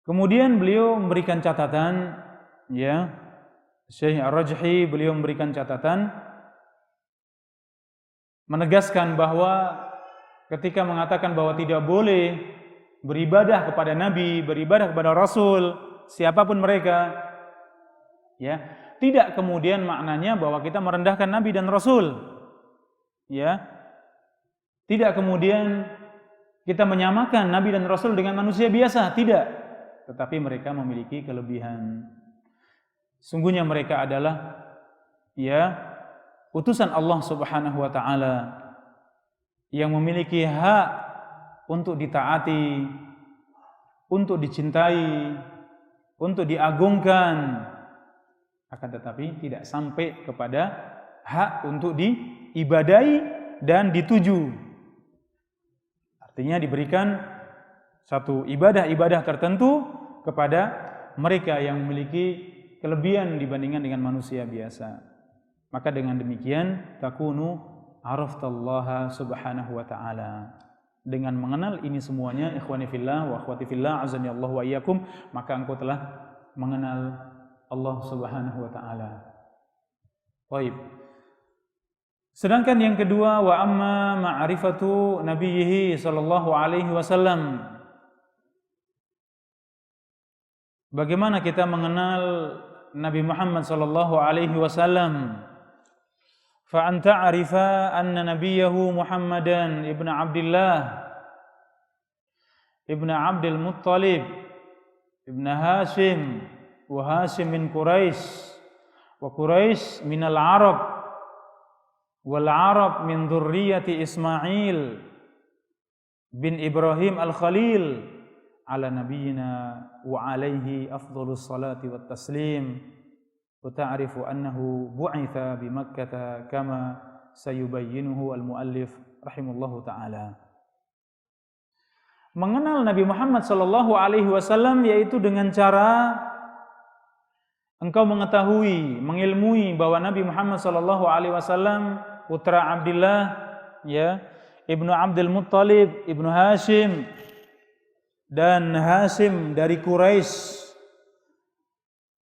Kemudian beliau memberikan catatan, ya, Syekh Ar-Rajhi beliau memberikan catatan, menegaskan bahwa ketika mengatakan bahwa tidak boleh beribadah kepada Nabi, beribadah kepada Rasul, siapapun mereka, ya, tidak kemudian maknanya bahwa kita merendahkan Nabi dan Rasul, ya, tidak kemudian kita menyamakan Nabi dan Rasul dengan manusia biasa, tidak. Tetapi mereka memiliki kelebihan. Sungguhnya mereka adalah ya utusan Allah Subhanahu wa taala yang memiliki hak untuk ditaati, untuk dicintai, untuk diagungkan, akan tetapi tidak sampai kepada hak untuk diibadahi dan dituju. Artinya diberikan satu ibadah-ibadah tertentu kepada mereka yang memiliki kelebihan dibandingkan dengan manusia biasa. Maka dengan demikian takunu araftallaha subhanahu wa ta'ala. Dengan mengenal ini semuanya, ikhwani fillah wa akhwati fillah azani Allah wa iyyakum, maka engkau telah mengenal Allah Subhanahu wa taala. Baik. Sedangkan yang kedua, wa amma ma'rifatu nabiyhi sallallahu alaihi wasallam. Bagaimana kita mengenal Nabi Muhammad sallallahu alaihi wasallam? fa anta arifa anna nabiyahu Muhammadan ibn Abdullah ibn Abdul Muttalib ibn Hashim wa Hashim min Quraisy wa Quraisy min al-Arab wal Arab min dzurriyyati Ismail bin Ibrahim al-Khalil ala nabiyyina wa alaihi afdhalus salati wat taslim wa ta'rifu annahu bu'itha bi Makkah kama sayubayyinuhu al-muallif rahimallahu taala. Mengenal Nabi Muhammad sallallahu alaihi wasallam yaitu dengan cara engkau mengetahui, mengilmui bahwa Nabi Muhammad sallallahu alaihi wasallam putra Abdullah, ya, ibnu Abdul Muttalib, ibnu Hashim, dan Hashim dari Quraisy,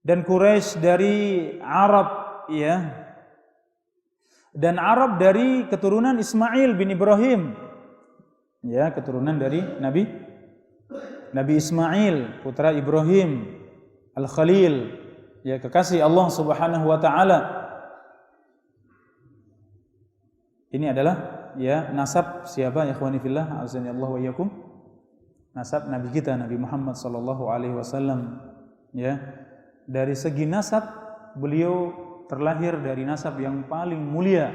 dan Quraisy dari Arab, ya, dan Arab dari keturunan Ismail bin Ibrahim, ya, keturunan dari Nabi Ismail putra Ibrahim al-Khalil, ya, kekasih Allah Subhanahu wa taala. Ini adalah, ya, nasab siapa, ya ikhwani fillah, azanillahu wa iyyakum, nasab Nabi kita Nabi Muhammad sallallahu alaihi wasallam, ya. Dari segi nasab beliau terlahir dari nasab yang paling mulia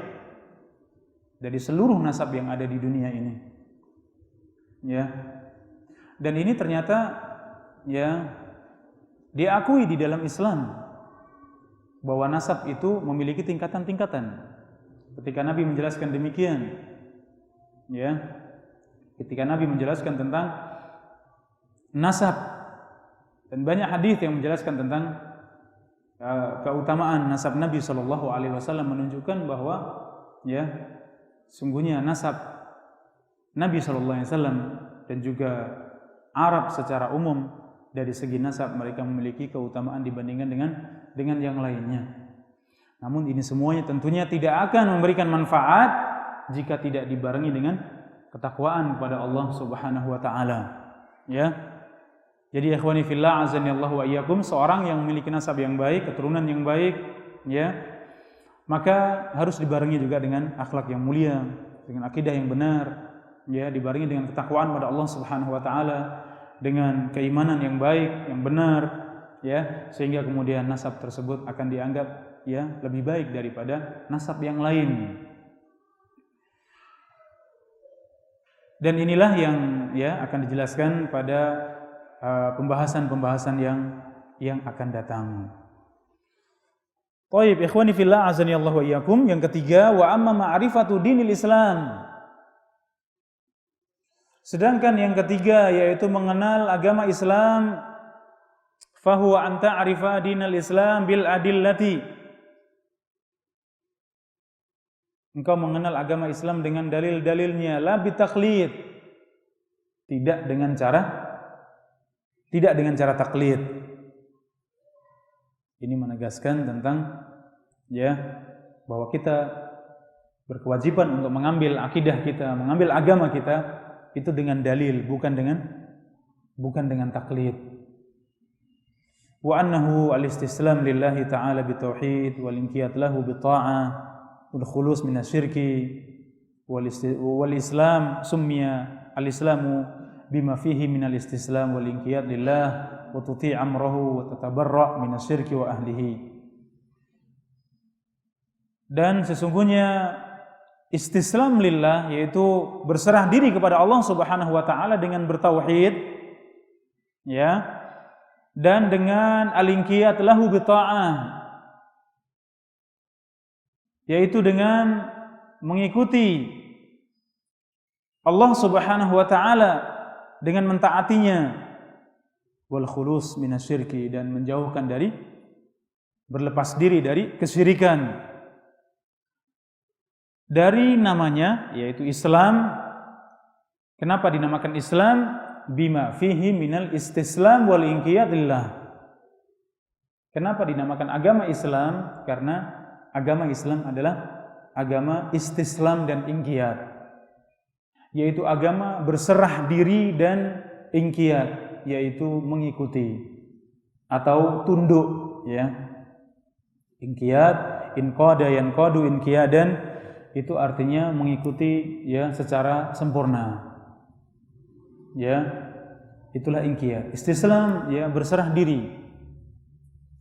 dari seluruh nasab yang ada di dunia ini, ya. Dan ini ternyata, ya, diakui di dalam Islam bahwa nasab itu memiliki tingkatan-tingkatan. Ketika Nabi menjelaskan demikian, ya, ketika Nabi menjelaskan tentang nasab, dan banyak hadis yang menjelaskan tentang keutamaan nasab Nabi sallallahu alaihi wasallam, menunjukkan bahwa, ya, sungguhnya nasab Nabi sallallahu alaihi wasallam dan juga Arab secara umum dari segi nasab mereka memiliki keutamaan dibandingkan dengan yang lainnya. Namun ini semuanya tentunya tidak akan memberikan manfaat jika tidak dibarengi dengan ketakwaan kepada Allah Subhanahu wa taala, ya. Jadi ikhwani fillah azanillahu wa iyyakum, seorang yang memiliki nasab yang baik, keturunan yang baik, ya, maka harus dibarengi juga dengan akhlak yang mulia, dengan akidah yang benar, ya, dibarengi dengan ketakwaan pada Allah Subhanahu wa taala, dengan keimanan yang baik, yang benar, ya, sehingga kemudian nasab tersebut akan dianggap, ya, lebih baik daripada nasab yang lain. Dan inilah yang, ya, akan dijelaskan pada pembahasan-pembahasan yang akan datang. Baik, ikhwani fillah azanillahu wa iyyakum, yang ketiga, wa amma ma'rifatu dinil Islam. Sedangkan yang ketiga yaitu mengenal agama Islam, fahuwa an ta'rifa dinal Islam bil adillati. Engkau mengenal agama Islam dengan dalil-dalilnya, la bitaqlid. Tidak dengan cara taklid. Ini menegaskan tentang, ya, bahwa kita berkewajiban untuk mengambil akidah kita, mengambil agama kita itu dengan dalil, bukan dengan taklid. Wa annahu al-istislam lillahi ta'ala bitauhid wal inqiyad lahu bitta'ah wal khulus minasyirki wal islam summiya al-islamu bima fihi minal istislam wal inqiyad lillah wa tuti' amrahu wa tatabarra' minasyirki wa ahlihi. Dan sesungguhnya istislam lillah yaitu berserah diri kepada Allah Subhanahu wa taala dengan bertauhid, ya, dan dengan al-inqiyad lahu bi ta'ah, yaitu dengan mengikuti Allah Subhanahu wa taala dengan mentaatinya, wal khulus minasyirki, dan menjauhkan dari, berlepas diri dari kesyirikan. Dari namanya yaitu Islam. Kenapa dinamakan Islam? Bima fihi minal istislam wal inqiyad lillah. Kenapa dinamakan agama Islam? Karena agama Islam adalah agama istislam dan inqiyad, yaitu agama berserah diri dan inqiyad, yaitu mengikuti atau tunduk, ya. Inqiyad inqada yanqadu inqiyadan, itu artinya mengikuti ya secara sempurna. Ya, itulah inqiyad. Istislam ya berserah diri.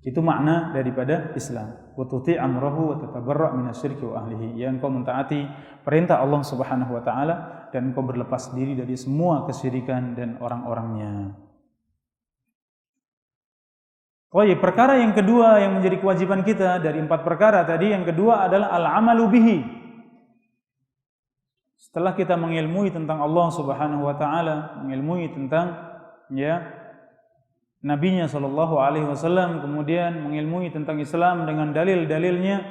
Itu makna daripada Islam. Wa tuti' amrahu wa tatabarra' minasyirki wa ahlihi. Ya, engkau mentaati perintah Allah Subhanahu wa taala dan engkau berlepas diri dari semua kesyirikan dan orang-orangnya. Perkara yang kedua yang menjadi kewajiban kita dari 4 perkara tadi, yang kedua adalah al-amalu bihi. Setelah kita mengilmui tentang Allah Subhanahu wa taala, mengilmui tentang ya nabinya sallallahu alaihi wasallam, kemudian mengilmui tentang Islam dengan dalil-dalilnya,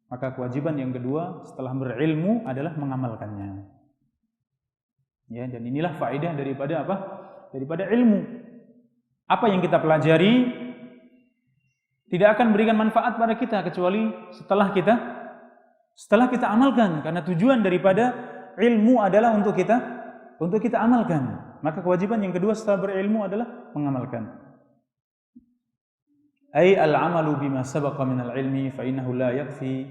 maka kewajiban yang kedua setelah berilmu adalah mengamalkannya. Ya, dan inilah faedah daripada apa? Daripada ilmu. Apa yang kita pelajari tidak akan memberikan manfaat pada kita kecuali setelah kita amalkan, karena tujuan daripada ilmu adalah untuk kita amalkan. Maka kewajiban yang kedua setelah berilmu adalah mengamalkan. Ai al-amalu bima sabaqa min al-ilmi fa innahu la yakfi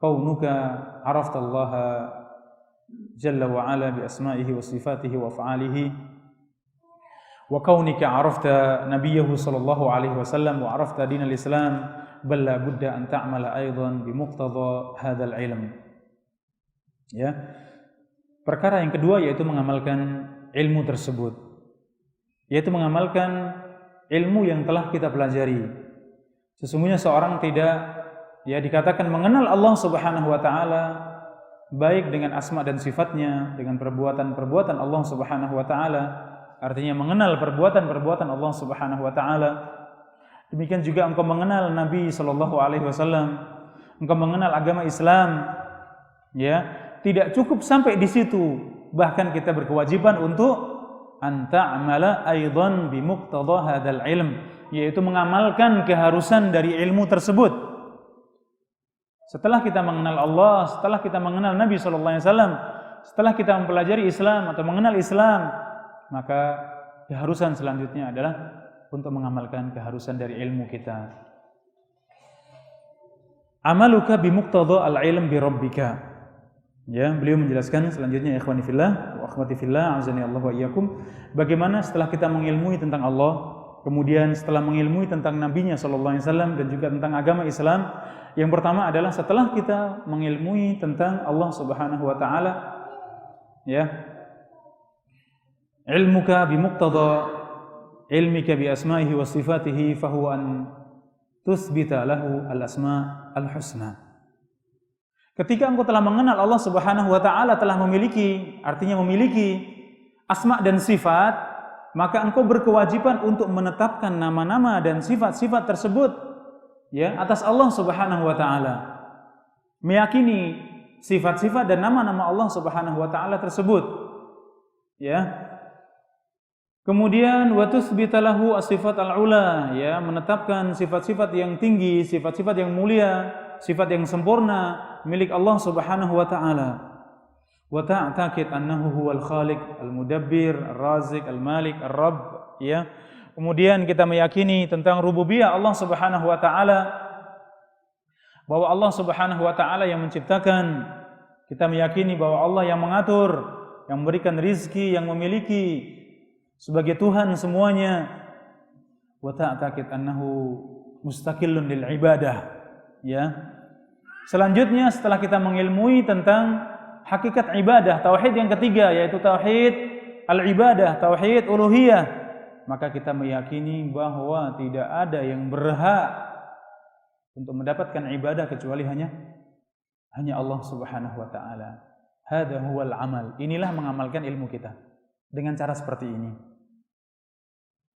kaunuka arafta Allah jalla wa ala bi asma'ihi wa sifatihi wa af'alihi wa kaunika arafta nabiyahu sallallahu alaihi wasallam wa arafta dinal Islam, bal la budda an ta'mala aidan bi muqtada hadzal ilm. Ya. Perkara yang kedua yaitu mengamalkan ilmu tersebut. Yaitu mengamalkan ilmu yang telah kita pelajari. Sesungguhnya seorang tidak dikatakan mengenal Allah Subhanahu wa taala baik dengan asma dan sifatnya, dengan perbuatan-perbuatan Allah Subhanahu wa taala, artinya mengenal perbuatan-perbuatan Allah Subhanahu wa taala. Demikian juga engkau mengenal Nabi sallallahu alaihi wasallam, engkau mengenal agama Islam. Ya, tidak cukup sampai di situ, bahkan kita berkewajiban untuk an ta'mala aidan bi muqtada hadzal ilm, yaitu mengamalkan keharusan dari ilmu tersebut. Setelah kita mengenal Allah, setelah kita mengenal Nabi sallallahu alaihi wasallam, setelah kita mempelajari Islam atau mengenal Islam, maka keharusan selanjutnya adalah untuk mengamalkan keharusan dari ilmu kita. Amaluka bimuqtada al-ilm bi rabbika. Ya, beliau menjelaskan selanjutnya, ikhwani fillah wa akhwati fillah, azani Allah wa iyyakum, bagaimana setelah kita mengilmui tentang Allah, kemudian setelah mengilmui tentang nabinya sallallahu alaihi wasallam dan juga tentang agama Islam, yang pertama adalah setelah kita mengilmui tentang Allah Subhanahu wa taala, ya, ilmuka bimuqtada ilmika bi asma'ihi wa sifatihi fahuwa an tuthbita lahu al-asma' al-husna. Ketika engkau telah mengenal Allah Subhanahu wa taala, telah memiliki, artinya memiliki asma' dan sifat, maka engkau berkewajiban untuk menetapkan nama-nama dan sifat-sifat tersebut ya atas Allah Subhanahu wa taala. Meyakini sifat-sifat dan nama-nama Allah Subhanahu wa taala tersebut. Ya. Kemudian wa tutsbita lahu as-sifat al-ula, ya, menetapkan sifat-sifat yang tinggi, sifat-sifat yang mulia, sifat yang sempurna milik Allah Subhanahu wa taala. Wa ta'taqid annahu huwal khaliq al-mudabbir, ar-razik, al-malik, ar-rabb, ya. Kemudian kita meyakini tentang rububiyah Allah Subhanahu wa taala, bahwa Allah Subhanahu wa taala yang menciptakan. Kita meyakini bahwa Allah yang mengatur, yang memberikan rizki, yang memiliki sebagai Tuhan semuanya. Wa ta'taqid annahu mustaqillun lil ibadah, ya. Selanjutnya setelah kita mengilmui tentang hakikat ibadah, tauhid yang ketiga yaitu tauhid al-ibadah, tauhid uluhiyah, maka kita meyakini bahwa tidak ada yang berhak untuk mendapatkan ibadah kecuali hanya Allah Subhanahu wa taala. Hadza huwal amal. Inilah mengamalkan ilmu kita dengan cara seperti ini.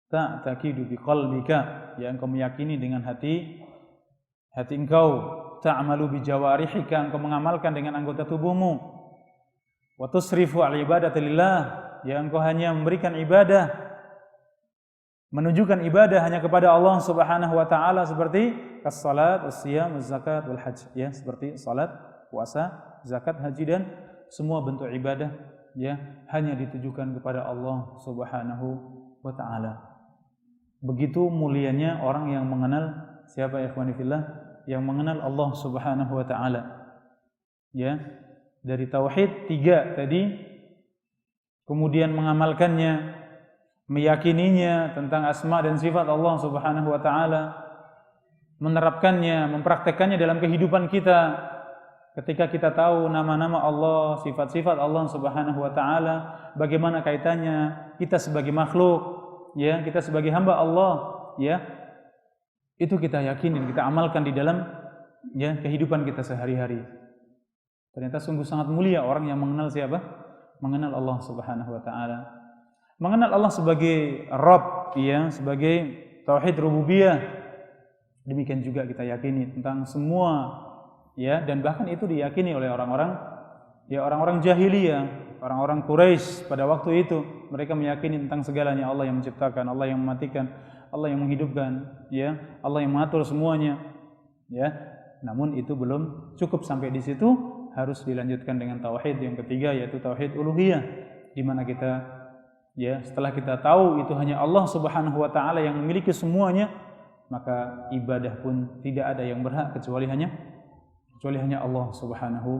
Ta'taqidu biqalbika, ya, engkau meyakini dengan hati engkau, ta'malu bijawarihika, engkau mengamalkan dengan anggota tubuhmu, wa tusrifu al-ibadata lillah, ya, engkau hanya memberikan ibadah, menunjukkan ibadah hanya kepada Allah Subhanahu wa taala, seperti as-salat, as-siyam, az-zakat, wal hajj, ya, seperti salat, puasa, zakat, haji dan semua bentuk ibadah, ya, hanya ditujukan kepada Allah Subhanahu wa taala. Begitu mulianya orang yang mengenal Siapa ya ikhwani fillah? Yang mengenal Allah Subhanahu wa taala. Ya, dari tauhid 3 tadi, kemudian mengamalkannya, meyakininya tentang asma dan sifat Allah Subhanahu wa taala, menerapkannya, mempraktekannya dalam kehidupan kita. Ketika kita tahu nama-nama Allah, sifat-sifat Allah Subhanahu wa taala, bagaimana kaitannya kita sebagai makhluk, ya, kita sebagai hamba Allah, ya. Itu kita yakinin, kita amalkan di dalam ya kehidupan kita sehari-hari. Ternyata sungguh sangat mulia orang yang mengenal siapa? Mengenal Allah Subhanahu wa taala. Mengenal Allah sebagai Rabb, ya, sebagai tauhid rububiyah. Demikian juga kita yakini tentang semua, ya, dan bahkan itu diyakini oleh orang-orang jahiliyah, orang-orang Quraisy pada waktu itu. Mereka meyakini tentang segalanya, Allah yang menciptakan, Allah yang mematikan, Allah yang menghidupkan, ya, Allah yang mengatur semuanya, ya. Namun itu belum cukup sampai di situ, harus dilanjutkan dengan tauhid yang ketiga, yaitu tauhid uluhiyah, di mana kita, ya, setelah kita tahu itu hanya Allah Subhanahu wa taala yang memiliki semuanya, maka ibadah pun tidak ada yang berhak kecuali hanya Allah Subhanahu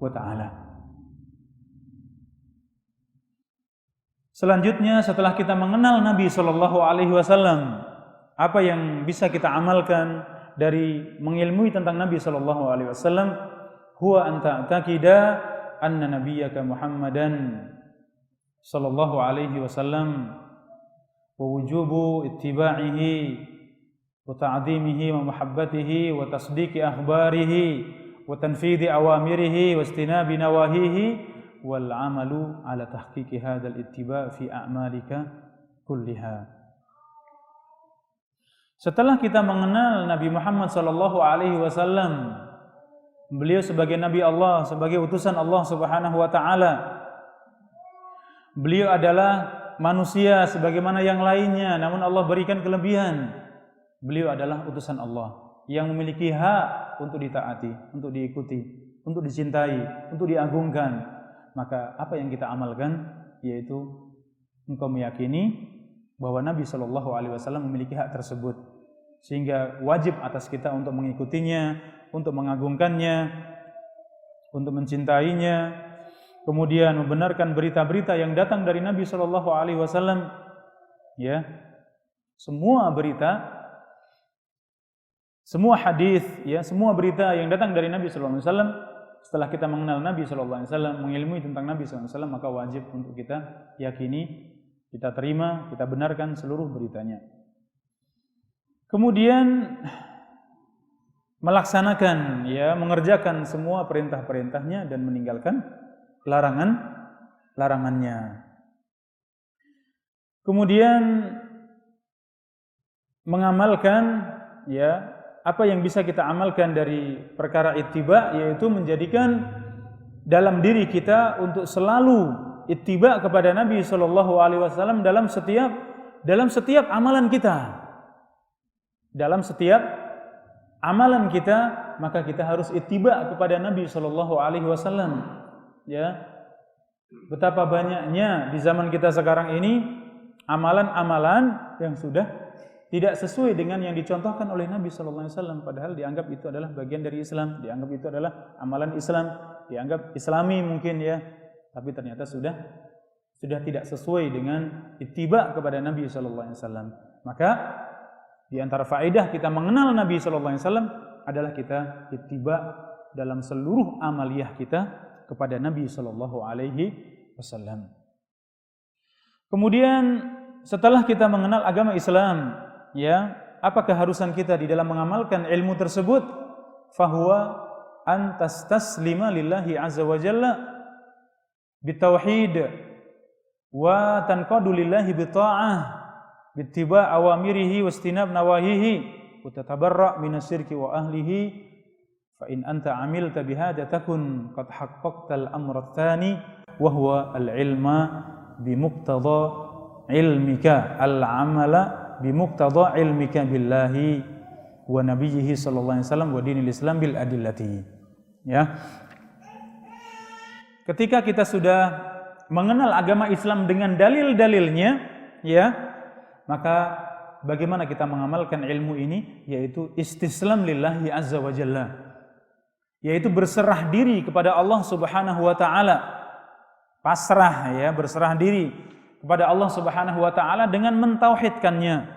wa taala. Selanjutnya, setelah kita mengenal Nabi sallallahu alaihi wasallam, apa yang bisa kita amalkan dari mengilmui tentang Nabi sallallahu alaihi wasallam? Huwa an ta'taqida anna nabiyyaka Muhammadan sallallahu alaihi wasallam wa wujubu ittiba'ihi wa ta'dhimihi wa mahabbatihi wa tasdiqi akhbarihi wa tanfidhi awamirihi wa istinabi nawahihi wal amalu ala tahqiqi hadzal ittiba' fi a'malika kulliha. Setelah kita mengenal Nabi Muhammad sallallahu alaihi wasallam, beliau sebagai Nabi Allah, sebagai utusan Allah Subhanahu wa taala, beliau adalah manusia sebagaimana yang lainnya, namun Allah berikan kelebihan. Beliau adalah utusan Allah yang memiliki hak untuk ditaati, untuk diikuti, untuk dicintai, untuk diagungkan. Maka apa yang kita amalkan, yaitu engkau meyakini bahwa Nabi sallallahu alaihi wasallam memiliki hak tersebut, sehingga wajib atas kita untuk mengikutinya, untuk mengagungkannya, untuk mencintainya, kemudian membenarkan berita-berita yang datang dari Nabi sallallahu alaihi wasallam, ya. Semua berita, semua hadis, ya, semua berita yang datang dari Nabi sallallahu alaihi wasallam, setelah kita mengenal Nabi sallallahu alaihi wasallam, mengilmui tentang Nabi sallallahu alaihi wasallam, maka wajib untuk kita yakini, kita terima, kita benarkan seluruh beritanya. Kemudian melaksanakan, ya, mengerjakan semua perintah-perintahnya dan meninggalkan larangannya. Kemudian mengamalkan, ya, apa yang bisa kita amalkan dari perkara ittiba, yaitu menjadikan dalam diri kita untuk selalu ittiba kepada Nabi sallallahu alaihi wasallam dalam setiap amalan kita. Dalam setiap amalan kita, maka kita harus ittiba kepada Nabi sallallahu alaihi wasallam. Ya. Betapa banyaknya di zaman kita sekarang ini amalan-amalan yang sudah tidak sesuai dengan yang dicontohkan oleh Nabi sallallahu alaihi wasallam, padahal dianggap itu adalah bagian dari Islam, dianggap itu adalah amalan Islam, dianggap Islami mungkin, ya. Tapi ternyata sudah tidak sesuai dengan ittiba kepada Nabi sallallahu alaihi wasallam. Maka di antara faedah kita mengenal Nabi sallallahu alaihi wasallam adalah kita ittiba dalam seluruh amaliyah kita kepada Nabi sallallahu alaihi wasallam. Kemudian setelah kita mengenal agama Islam, ya, apa keharusan kita di dalam mengamalkan ilmu tersebut? Fahuwa an tastaslima lillahi azza wa jalla bitauhid wa tanqadu lillahi bita'ah bittiba awamirihi wastinab nawahihi wa tatabarra minasyirki wa ahlihi fa in anta amilta bihada takun qad haqqaqtal amra tsani wa huwa al-ilma bimuqtada ilmika al-amala bimuqtada ilmika billahi wa nabiyhi sallallahu alaihi wasallam wa dinil Islam bil adillati. Ya. Ketika kita sudah mengenal agama Islam dengan dalil-dalilnya, ya, maka bagaimana kita mengamalkan ilmu ini, yaitu istislam lillahi azza wa jalla, yaitu berserah diri kepada Allah Subhanahu wa taala. Pasrah, ya, berserah diri kepada Allah Subhanahu wa taala dengan mentauhidkannya.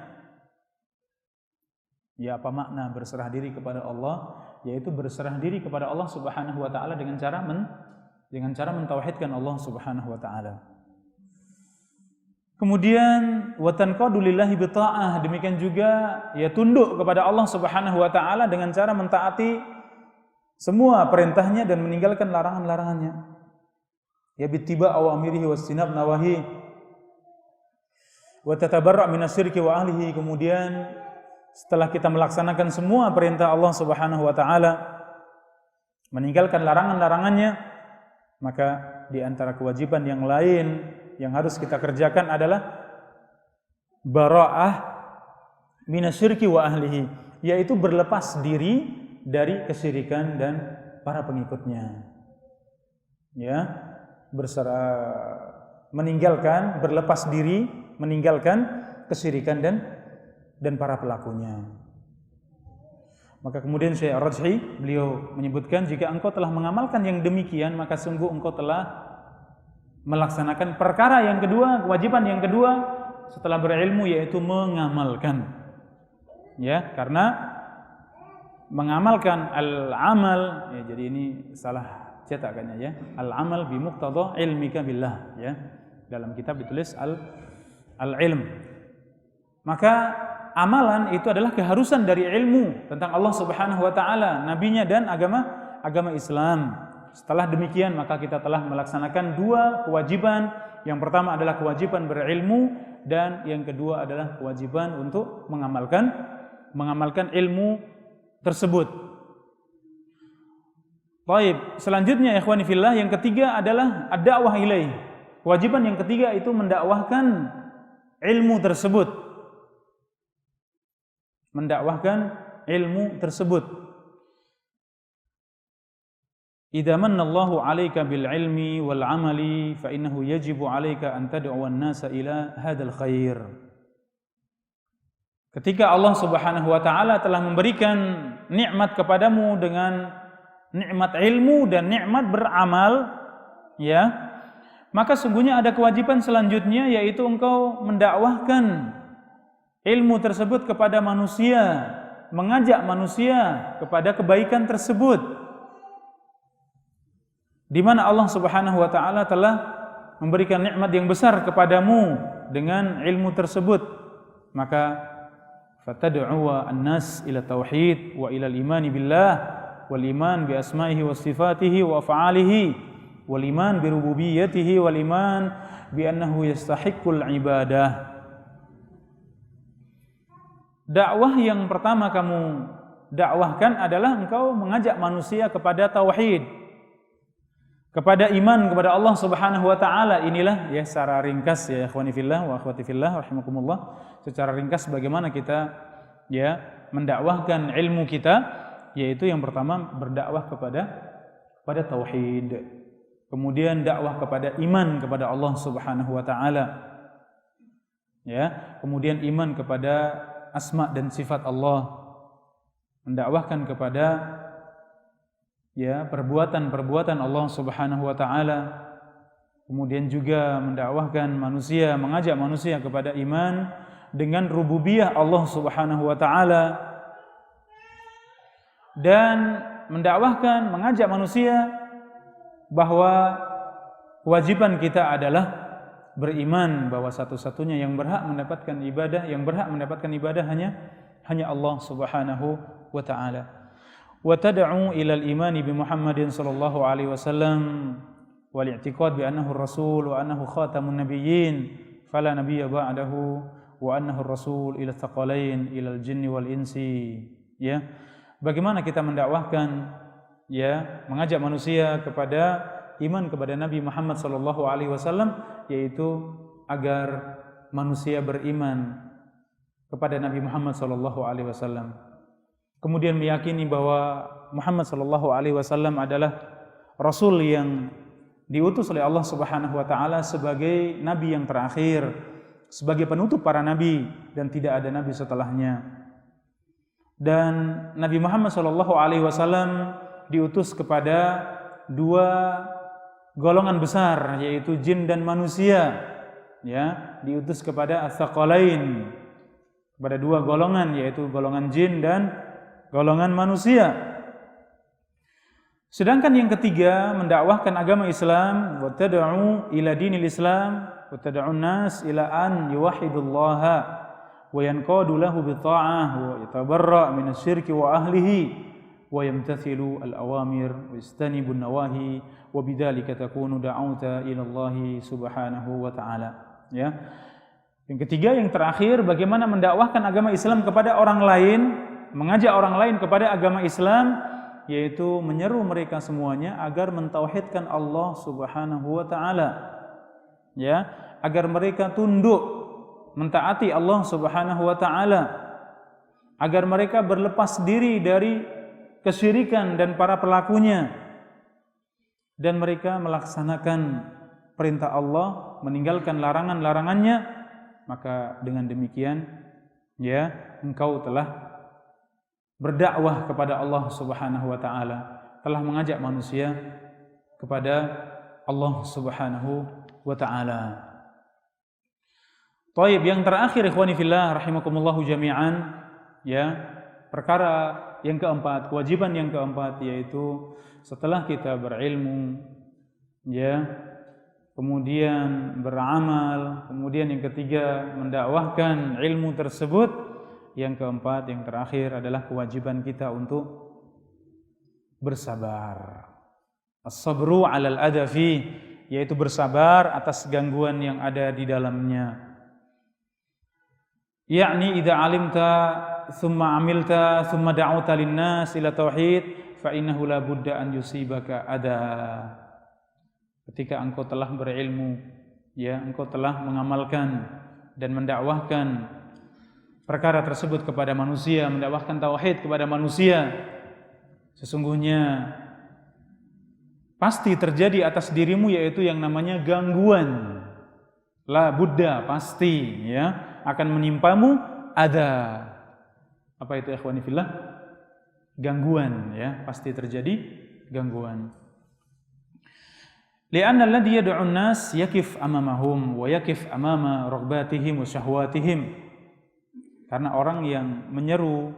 Ya, apa makna berserah diri kepada Allah? Yaitu berserah diri kepada Allah Subhanahu wa taala dengan cara mentauhidkan Allah Subhanahu wa taala. Kemudian wa tanqadu lillahi bita'ah, demikian juga ya tunduk kepada Allah Subhanahu wa taala dengan cara mentaati semua perintahnya dan meninggalkan larangan-larangannya. Ya bittiba awamirihi wastinab nawahi wa tatabarra' minasyirki wa ahlihi. Kemudian setelah kita melaksanakan semua perintah Allah Subhanahu wa taala, meninggalkan larangan-larangannya, maka di antara kewajiban yang lain yang harus kita kerjakan adalah bara'ah minasyirki wa ahlihi, yaitu berlepas diri dari kesyirikan dan para pengikutnya. Ya, berlepas diri, meninggalkan kesyirikan dan para pelakunya. Maka kemudian Syekh Ar-Rajhi beliau menyebutkan, jika engkau telah mengamalkan yang demikian, maka sungguh engkau telah melaksanakan perkara yang kedua, kewajiban yang kedua setelah berilmu, yaitu mengamalkan. Ya, karena mengamalkan al-amal, ya, jadi ini salah cetakannya, ya. Al-amal bi muqtada ilmika billah, ya. Dalam kitab ditulis al-ilm. Maka amalan itu adalah keharusan dari ilmu tentang Allah Subhanahu wa taala, nabinya dan agama Islam. Setelah demikian, maka kita telah melaksanakan dua kewajiban. Yang pertama adalah kewajiban berilmu, dan yang kedua adalah kewajiban untuk mengamalkan ilmu tersebut. Baik, selanjutnya ikhwani fillah, yang ketiga adalah ad-da'wah ilaih. Kewajiban yang ketiga itu mendakwahkan ilmu tersebut. Idza manallahu 'alaika bil ilmi wal 'amali fa innahu yajibu 'alaika an tad'u an-nasa ila hadzal khair. Ketika Allah Subhanahu wa taala telah memberikan nikmat kepadamu dengan nikmat ilmu dan nikmat beramal, ya, maka sungguhnya ada kewajiban selanjutnya, yaitu engkau mendakwahkan ilmu tersebut kepada manusia, mengajak manusia kepada kebaikan tersebut, di mana Allah Subhanahu wa taala telah memberikan nikmat yang besar kepadamu dengan ilmu tersebut. Maka fatad'u an-nas ila tauhid wa ila al-iman billah wal iman bi asma'ihi wa sifatihi wa af'alihi wal iman bi rububiyyatihi wal iman bi annahu yastahiqqul ibadah. Dakwah yang pertama kamu dakwahkan adalah engkau mengajak manusia kepada tauhid, kepada iman kepada Allah Subhanahu wa taala. Inilah ya secara ringkas, ya ikhwani fillah wa akhwati fillah rahimakumullah, secara ringkas bagaimana kita ya mendakwahkan ilmu kita, yaitu yang pertama berdakwah kepada tauhid, kemudian dakwah kepada iman kepada Allah Subhanahu wa taala, ya, kemudian iman kepada asma dan sifat Allah, mendakwahkan kepada ya perbuatan-perbuatan Allah Subhanahu wa taala, kemudian juga mendakwahkan manusia, mengajak manusia kepada iman dengan rububiyah Allah Subhanahu wa taala, dan mendakwahkan, mengajak manusia bahwa kewajiban kita adalah beriman bahwa satu-satunya yang berhak mendapatkan ibadah hanya Allah Subhanahu wa taala. Wa tad'u ila al-iman bi Muhammadin sallallahu alaihi wasallam wal i'tiqad bi annahu ar-rasul wa annahu khatamun nabiyyin fala nabiyya ba'dahu wa annahu ar-rasul ila thaqalain ila al-jinni wal insi. Ya, bagaimana kita mendakwahkan, ya, mengajak manusia kepada iman kepada Nabi Muhammad sallallahu alaihi wasallam, yaitu agar manusia beriman kepada Nabi Muhammad sallallahu alaihi wasallam. Kemudian meyakini bahwa Muhammad sallallahu alaihi wasallam adalah rasul yang diutus oleh Allah Subhanahu wa taala sebagai nabi yang terakhir, sebagai penutup para nabi dan tidak ada nabi setelahnya. Dan Nabi Muhammad SAW diutus kepada dua golongan besar, yaitu jin dan manusia. Ya, diutus kepada ats-tsaqalain, kepada dua golongan, yaitu golongan jin dan golongan manusia. Sedangkan yang ketiga, mendakwahkan agama Islam, wa tad'u ila dinil Islam, wa tad'un nas ila an yuwahhidullaha wa yanqadu lahu bi ta'ah wa yatabarra min asy-syirki wa ahlihi wa yamtathilu al-awamir wa yastanibu an-nawahi wa bidzalika takunu da'auta ila Allah subhanahu wa ta'ala. Ya. Yang ketiga, yang terakhir, bagaimana mendakwahkan agama Islam kepada orang lain, mengajak orang lain kepada agama Islam, yaitu menyeru mereka semuanya agar mentauhidkan Allah Subhanahu wa taala. Ya, agar mereka tunduk mentaati Allah Subhanahu wa taala, agar mereka berlepas diri dari kesyirikan dan para pelakunya, dan mereka melaksanakan perintah Allah, meninggalkan larangan-larangannya. Maka dengan demikian, ya, engkau telah berdakwah kepada Allah Subhanahu wa taala, telah mengajak manusia kepada Allah Subhanahu wa taala. Baik, yang terakhir ikhwani fillah rahimakumullahu jami'an, ya, perkara yang keempat, kewajiban yang keempat, yaitu setelah kita berilmu, ya, kemudian beramal, kemudian yang ketiga mendakwahkan ilmu tersebut, yang keempat, yang terakhir adalah kewajiban kita untuk bersabar. As-sabru 'alal adafi, yaitu bersabar atas gangguan yang ada di dalamnya. Yakni idza alimta thumma amilta thumma da'uta lin-nas ila tauhid fa innahu la budda an yusibaka ada. Ketika engkau telah berilmu, ya, engkau telah mengamalkan dan mendakwahkan perkara tersebut kepada manusia, mendakwahkan tauhid kepada manusia, sesungguhnya pasti terjadi atas dirimu, yaitu yang namanya gangguan. La budda, pasti, ya, akan menimpamu ada. Apa itu ikhwani fillah? Gangguan, ya, pasti terjadi gangguan. Li'anna alladhi yad'u an-nas yakif amamahum wa yakif amama raghbatihim wa syahwatihim. Karena orang yang menyeru,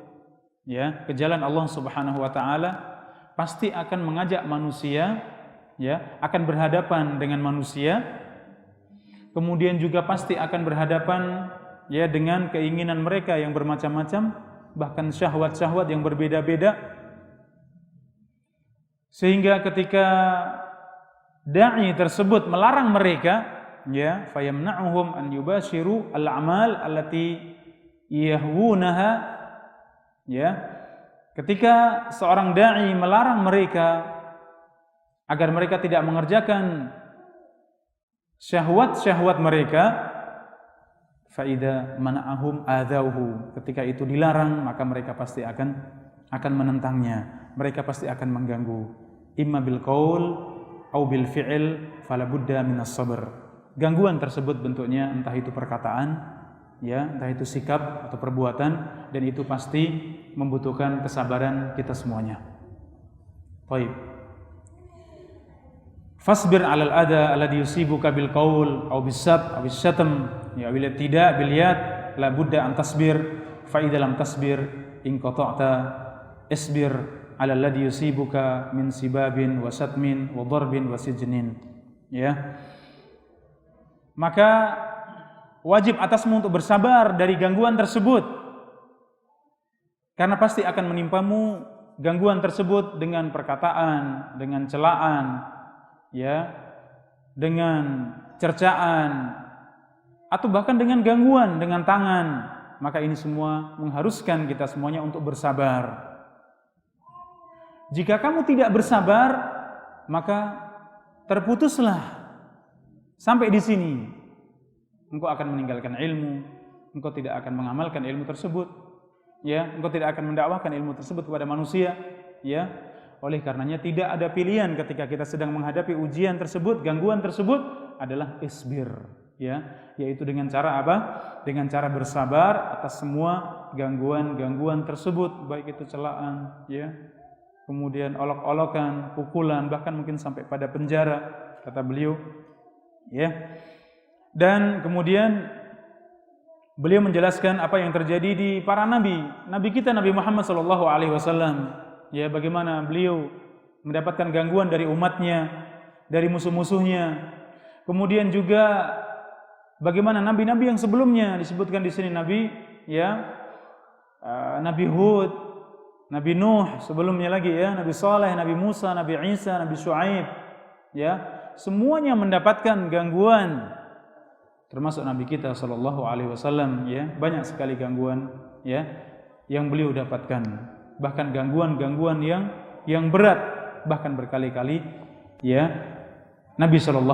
ya, ke jalan Allah Subhanahu wa taala pasti akan mengajak manusia, ya, akan berhadapan dengan manusia. Kemudian juga pasti akan berhadapan, ya, dengan keinginan mereka yang bermacam-macam, bahkan syahwat-syahwat yang berbeda-beda. Sehingga ketika dai tersebut melarang mereka, ya, fayamna'uhum an yubashiru al-a'mal allati yahwunaha, ya, ketika seorang dai melarang mereka agar mereka tidak mengerjakan syahwat-syahwat mereka, faida mana'ahum adzauhu, ketika itu dilarang maka mereka pasti akan menentangnya, mereka pasti akan mengganggu, imma bil qaul au bil fi'il fala budda minas sabr. Gangguan tersebut bentuknya entah itu perkataan, ya, entah itu sikap atau perbuatan, dan itu pasti membutuhkan kesabaran kita semuanya. Baik. Fasbir 'alal adha alladhi yusibuka bil qaul aw bis-sab aw bis-syatam, ya, bila tidak bil yad la budda an tasbir, fa idza lam tasbir in qata'ta isbir 'alal ladhi yusibuka min sibabin wa satmin wa darbin wa sijnin, ya. Maka wajib atasmu untuk bersabar dari gangguan tersebut, karena pasti akan menimpamu gangguan tersebut dengan perkataan, dengan celaan, ya, dengan cercaan, atau bahkan dengan gangguan dengan tangan. Maka ini semua mengharuskan kita semuanya untuk bersabar. Jika kamu tidak bersabar, maka terputuslah sampai di sini. Engkau akan meninggalkan ilmu, engkau tidak akan mengamalkan ilmu tersebut, ya, engkau tidak akan mendakwahkan ilmu tersebut kepada manusia, ya. Oleh karenanya tidak ada pilihan ketika kita sedang menghadapi ujian tersebut, gangguan tersebut adalah isbir, ya, yaitu dengan cara apa? Dengan cara bersabar atas semua gangguan-gangguan tersebut, baik itu celaan, ya, kemudian olok-olokan, pukulan, bahkan mungkin sampai pada penjara, kata beliau, ya. Dan kemudian beliau menjelaskan apa yang terjadi di para nabi kita, Nabi Muhammad SAW, ya, bagaimana beliau mendapatkan gangguan dari umatnya, dari musuh-musuhnya. Kemudian juga bagaimana nabi-nabi yang sebelumnya disebutkan di sini, Nabi Hud, Nabi Nuh, sebelumnya lagi, ya, Nabi Saleh, Nabi Musa, Nabi Isa, Nabi Syuaib, ya, semuanya mendapatkan gangguan. Termasuk Nabi kita SAW, ya, banyak sekali gangguan, ya, yang beliau dapatkan. Bahkan gangguan-gangguan yang berat, bahkan berkali-kali, ya, Nabi SAW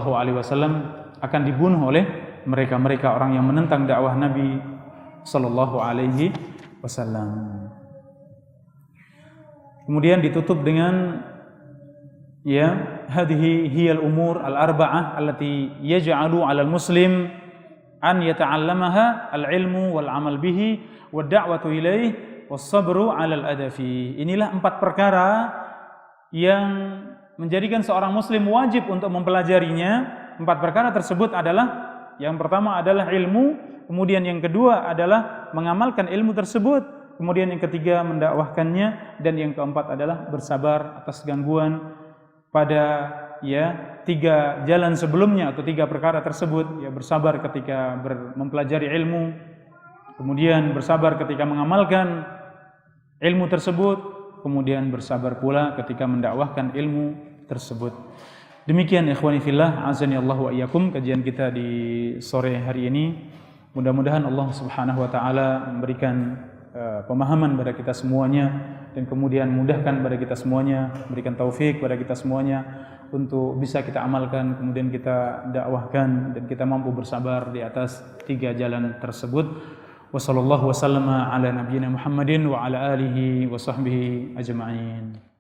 akan dibunuh oleh mereka orang yang menentang dakwah Nabi SAW. Kemudian ditutup dengan, ya, hadhihi hiyal umur al-arba'ah allati yaj'alu 'alal muslim an yata'allamaha al-ilmu wal 'amal bihi wad da'watu ilaih was sabru 'alal adafi. Inilah 4 perkara yang menjadikan seorang muslim wajib untuk mempelajarinya. 4 perkara tersebut adalah, yang pertama adalah ilmu, kemudian yang kedua adalah mengamalkan ilmu tersebut, kemudian yang ketiga mendakwahkannya, dan yang keempat adalah bersabar atas gangguan pada, ya, 3 jalan sebelumnya atau 3 perkara tersebut, ya, bersabar ketika mempelajari ilmu, kemudian bersabar ketika mengamalkan ilmu tersebut, kemudian bersabar pula ketika mendakwahkan ilmu tersebut. Demikian ikhwani fillah, azani Allah wa iyyakum, kajian kita di sore hari ini. Mudah-mudahan Allah Subhanahu wa taala memberikan pemahaman pada kita semuanya, dan kemudian mudahkan pada kita semuanya, berikan taufik pada kita semuanya untuk bisa kita amalkan, kemudian kita dakwahkan, dan kita mampu bersabar di atas 3 jalan tersebut. Wassallallahu wasallama ala nabiyyina Muhammadin wa ala alihi wa sahbihi ajma'in.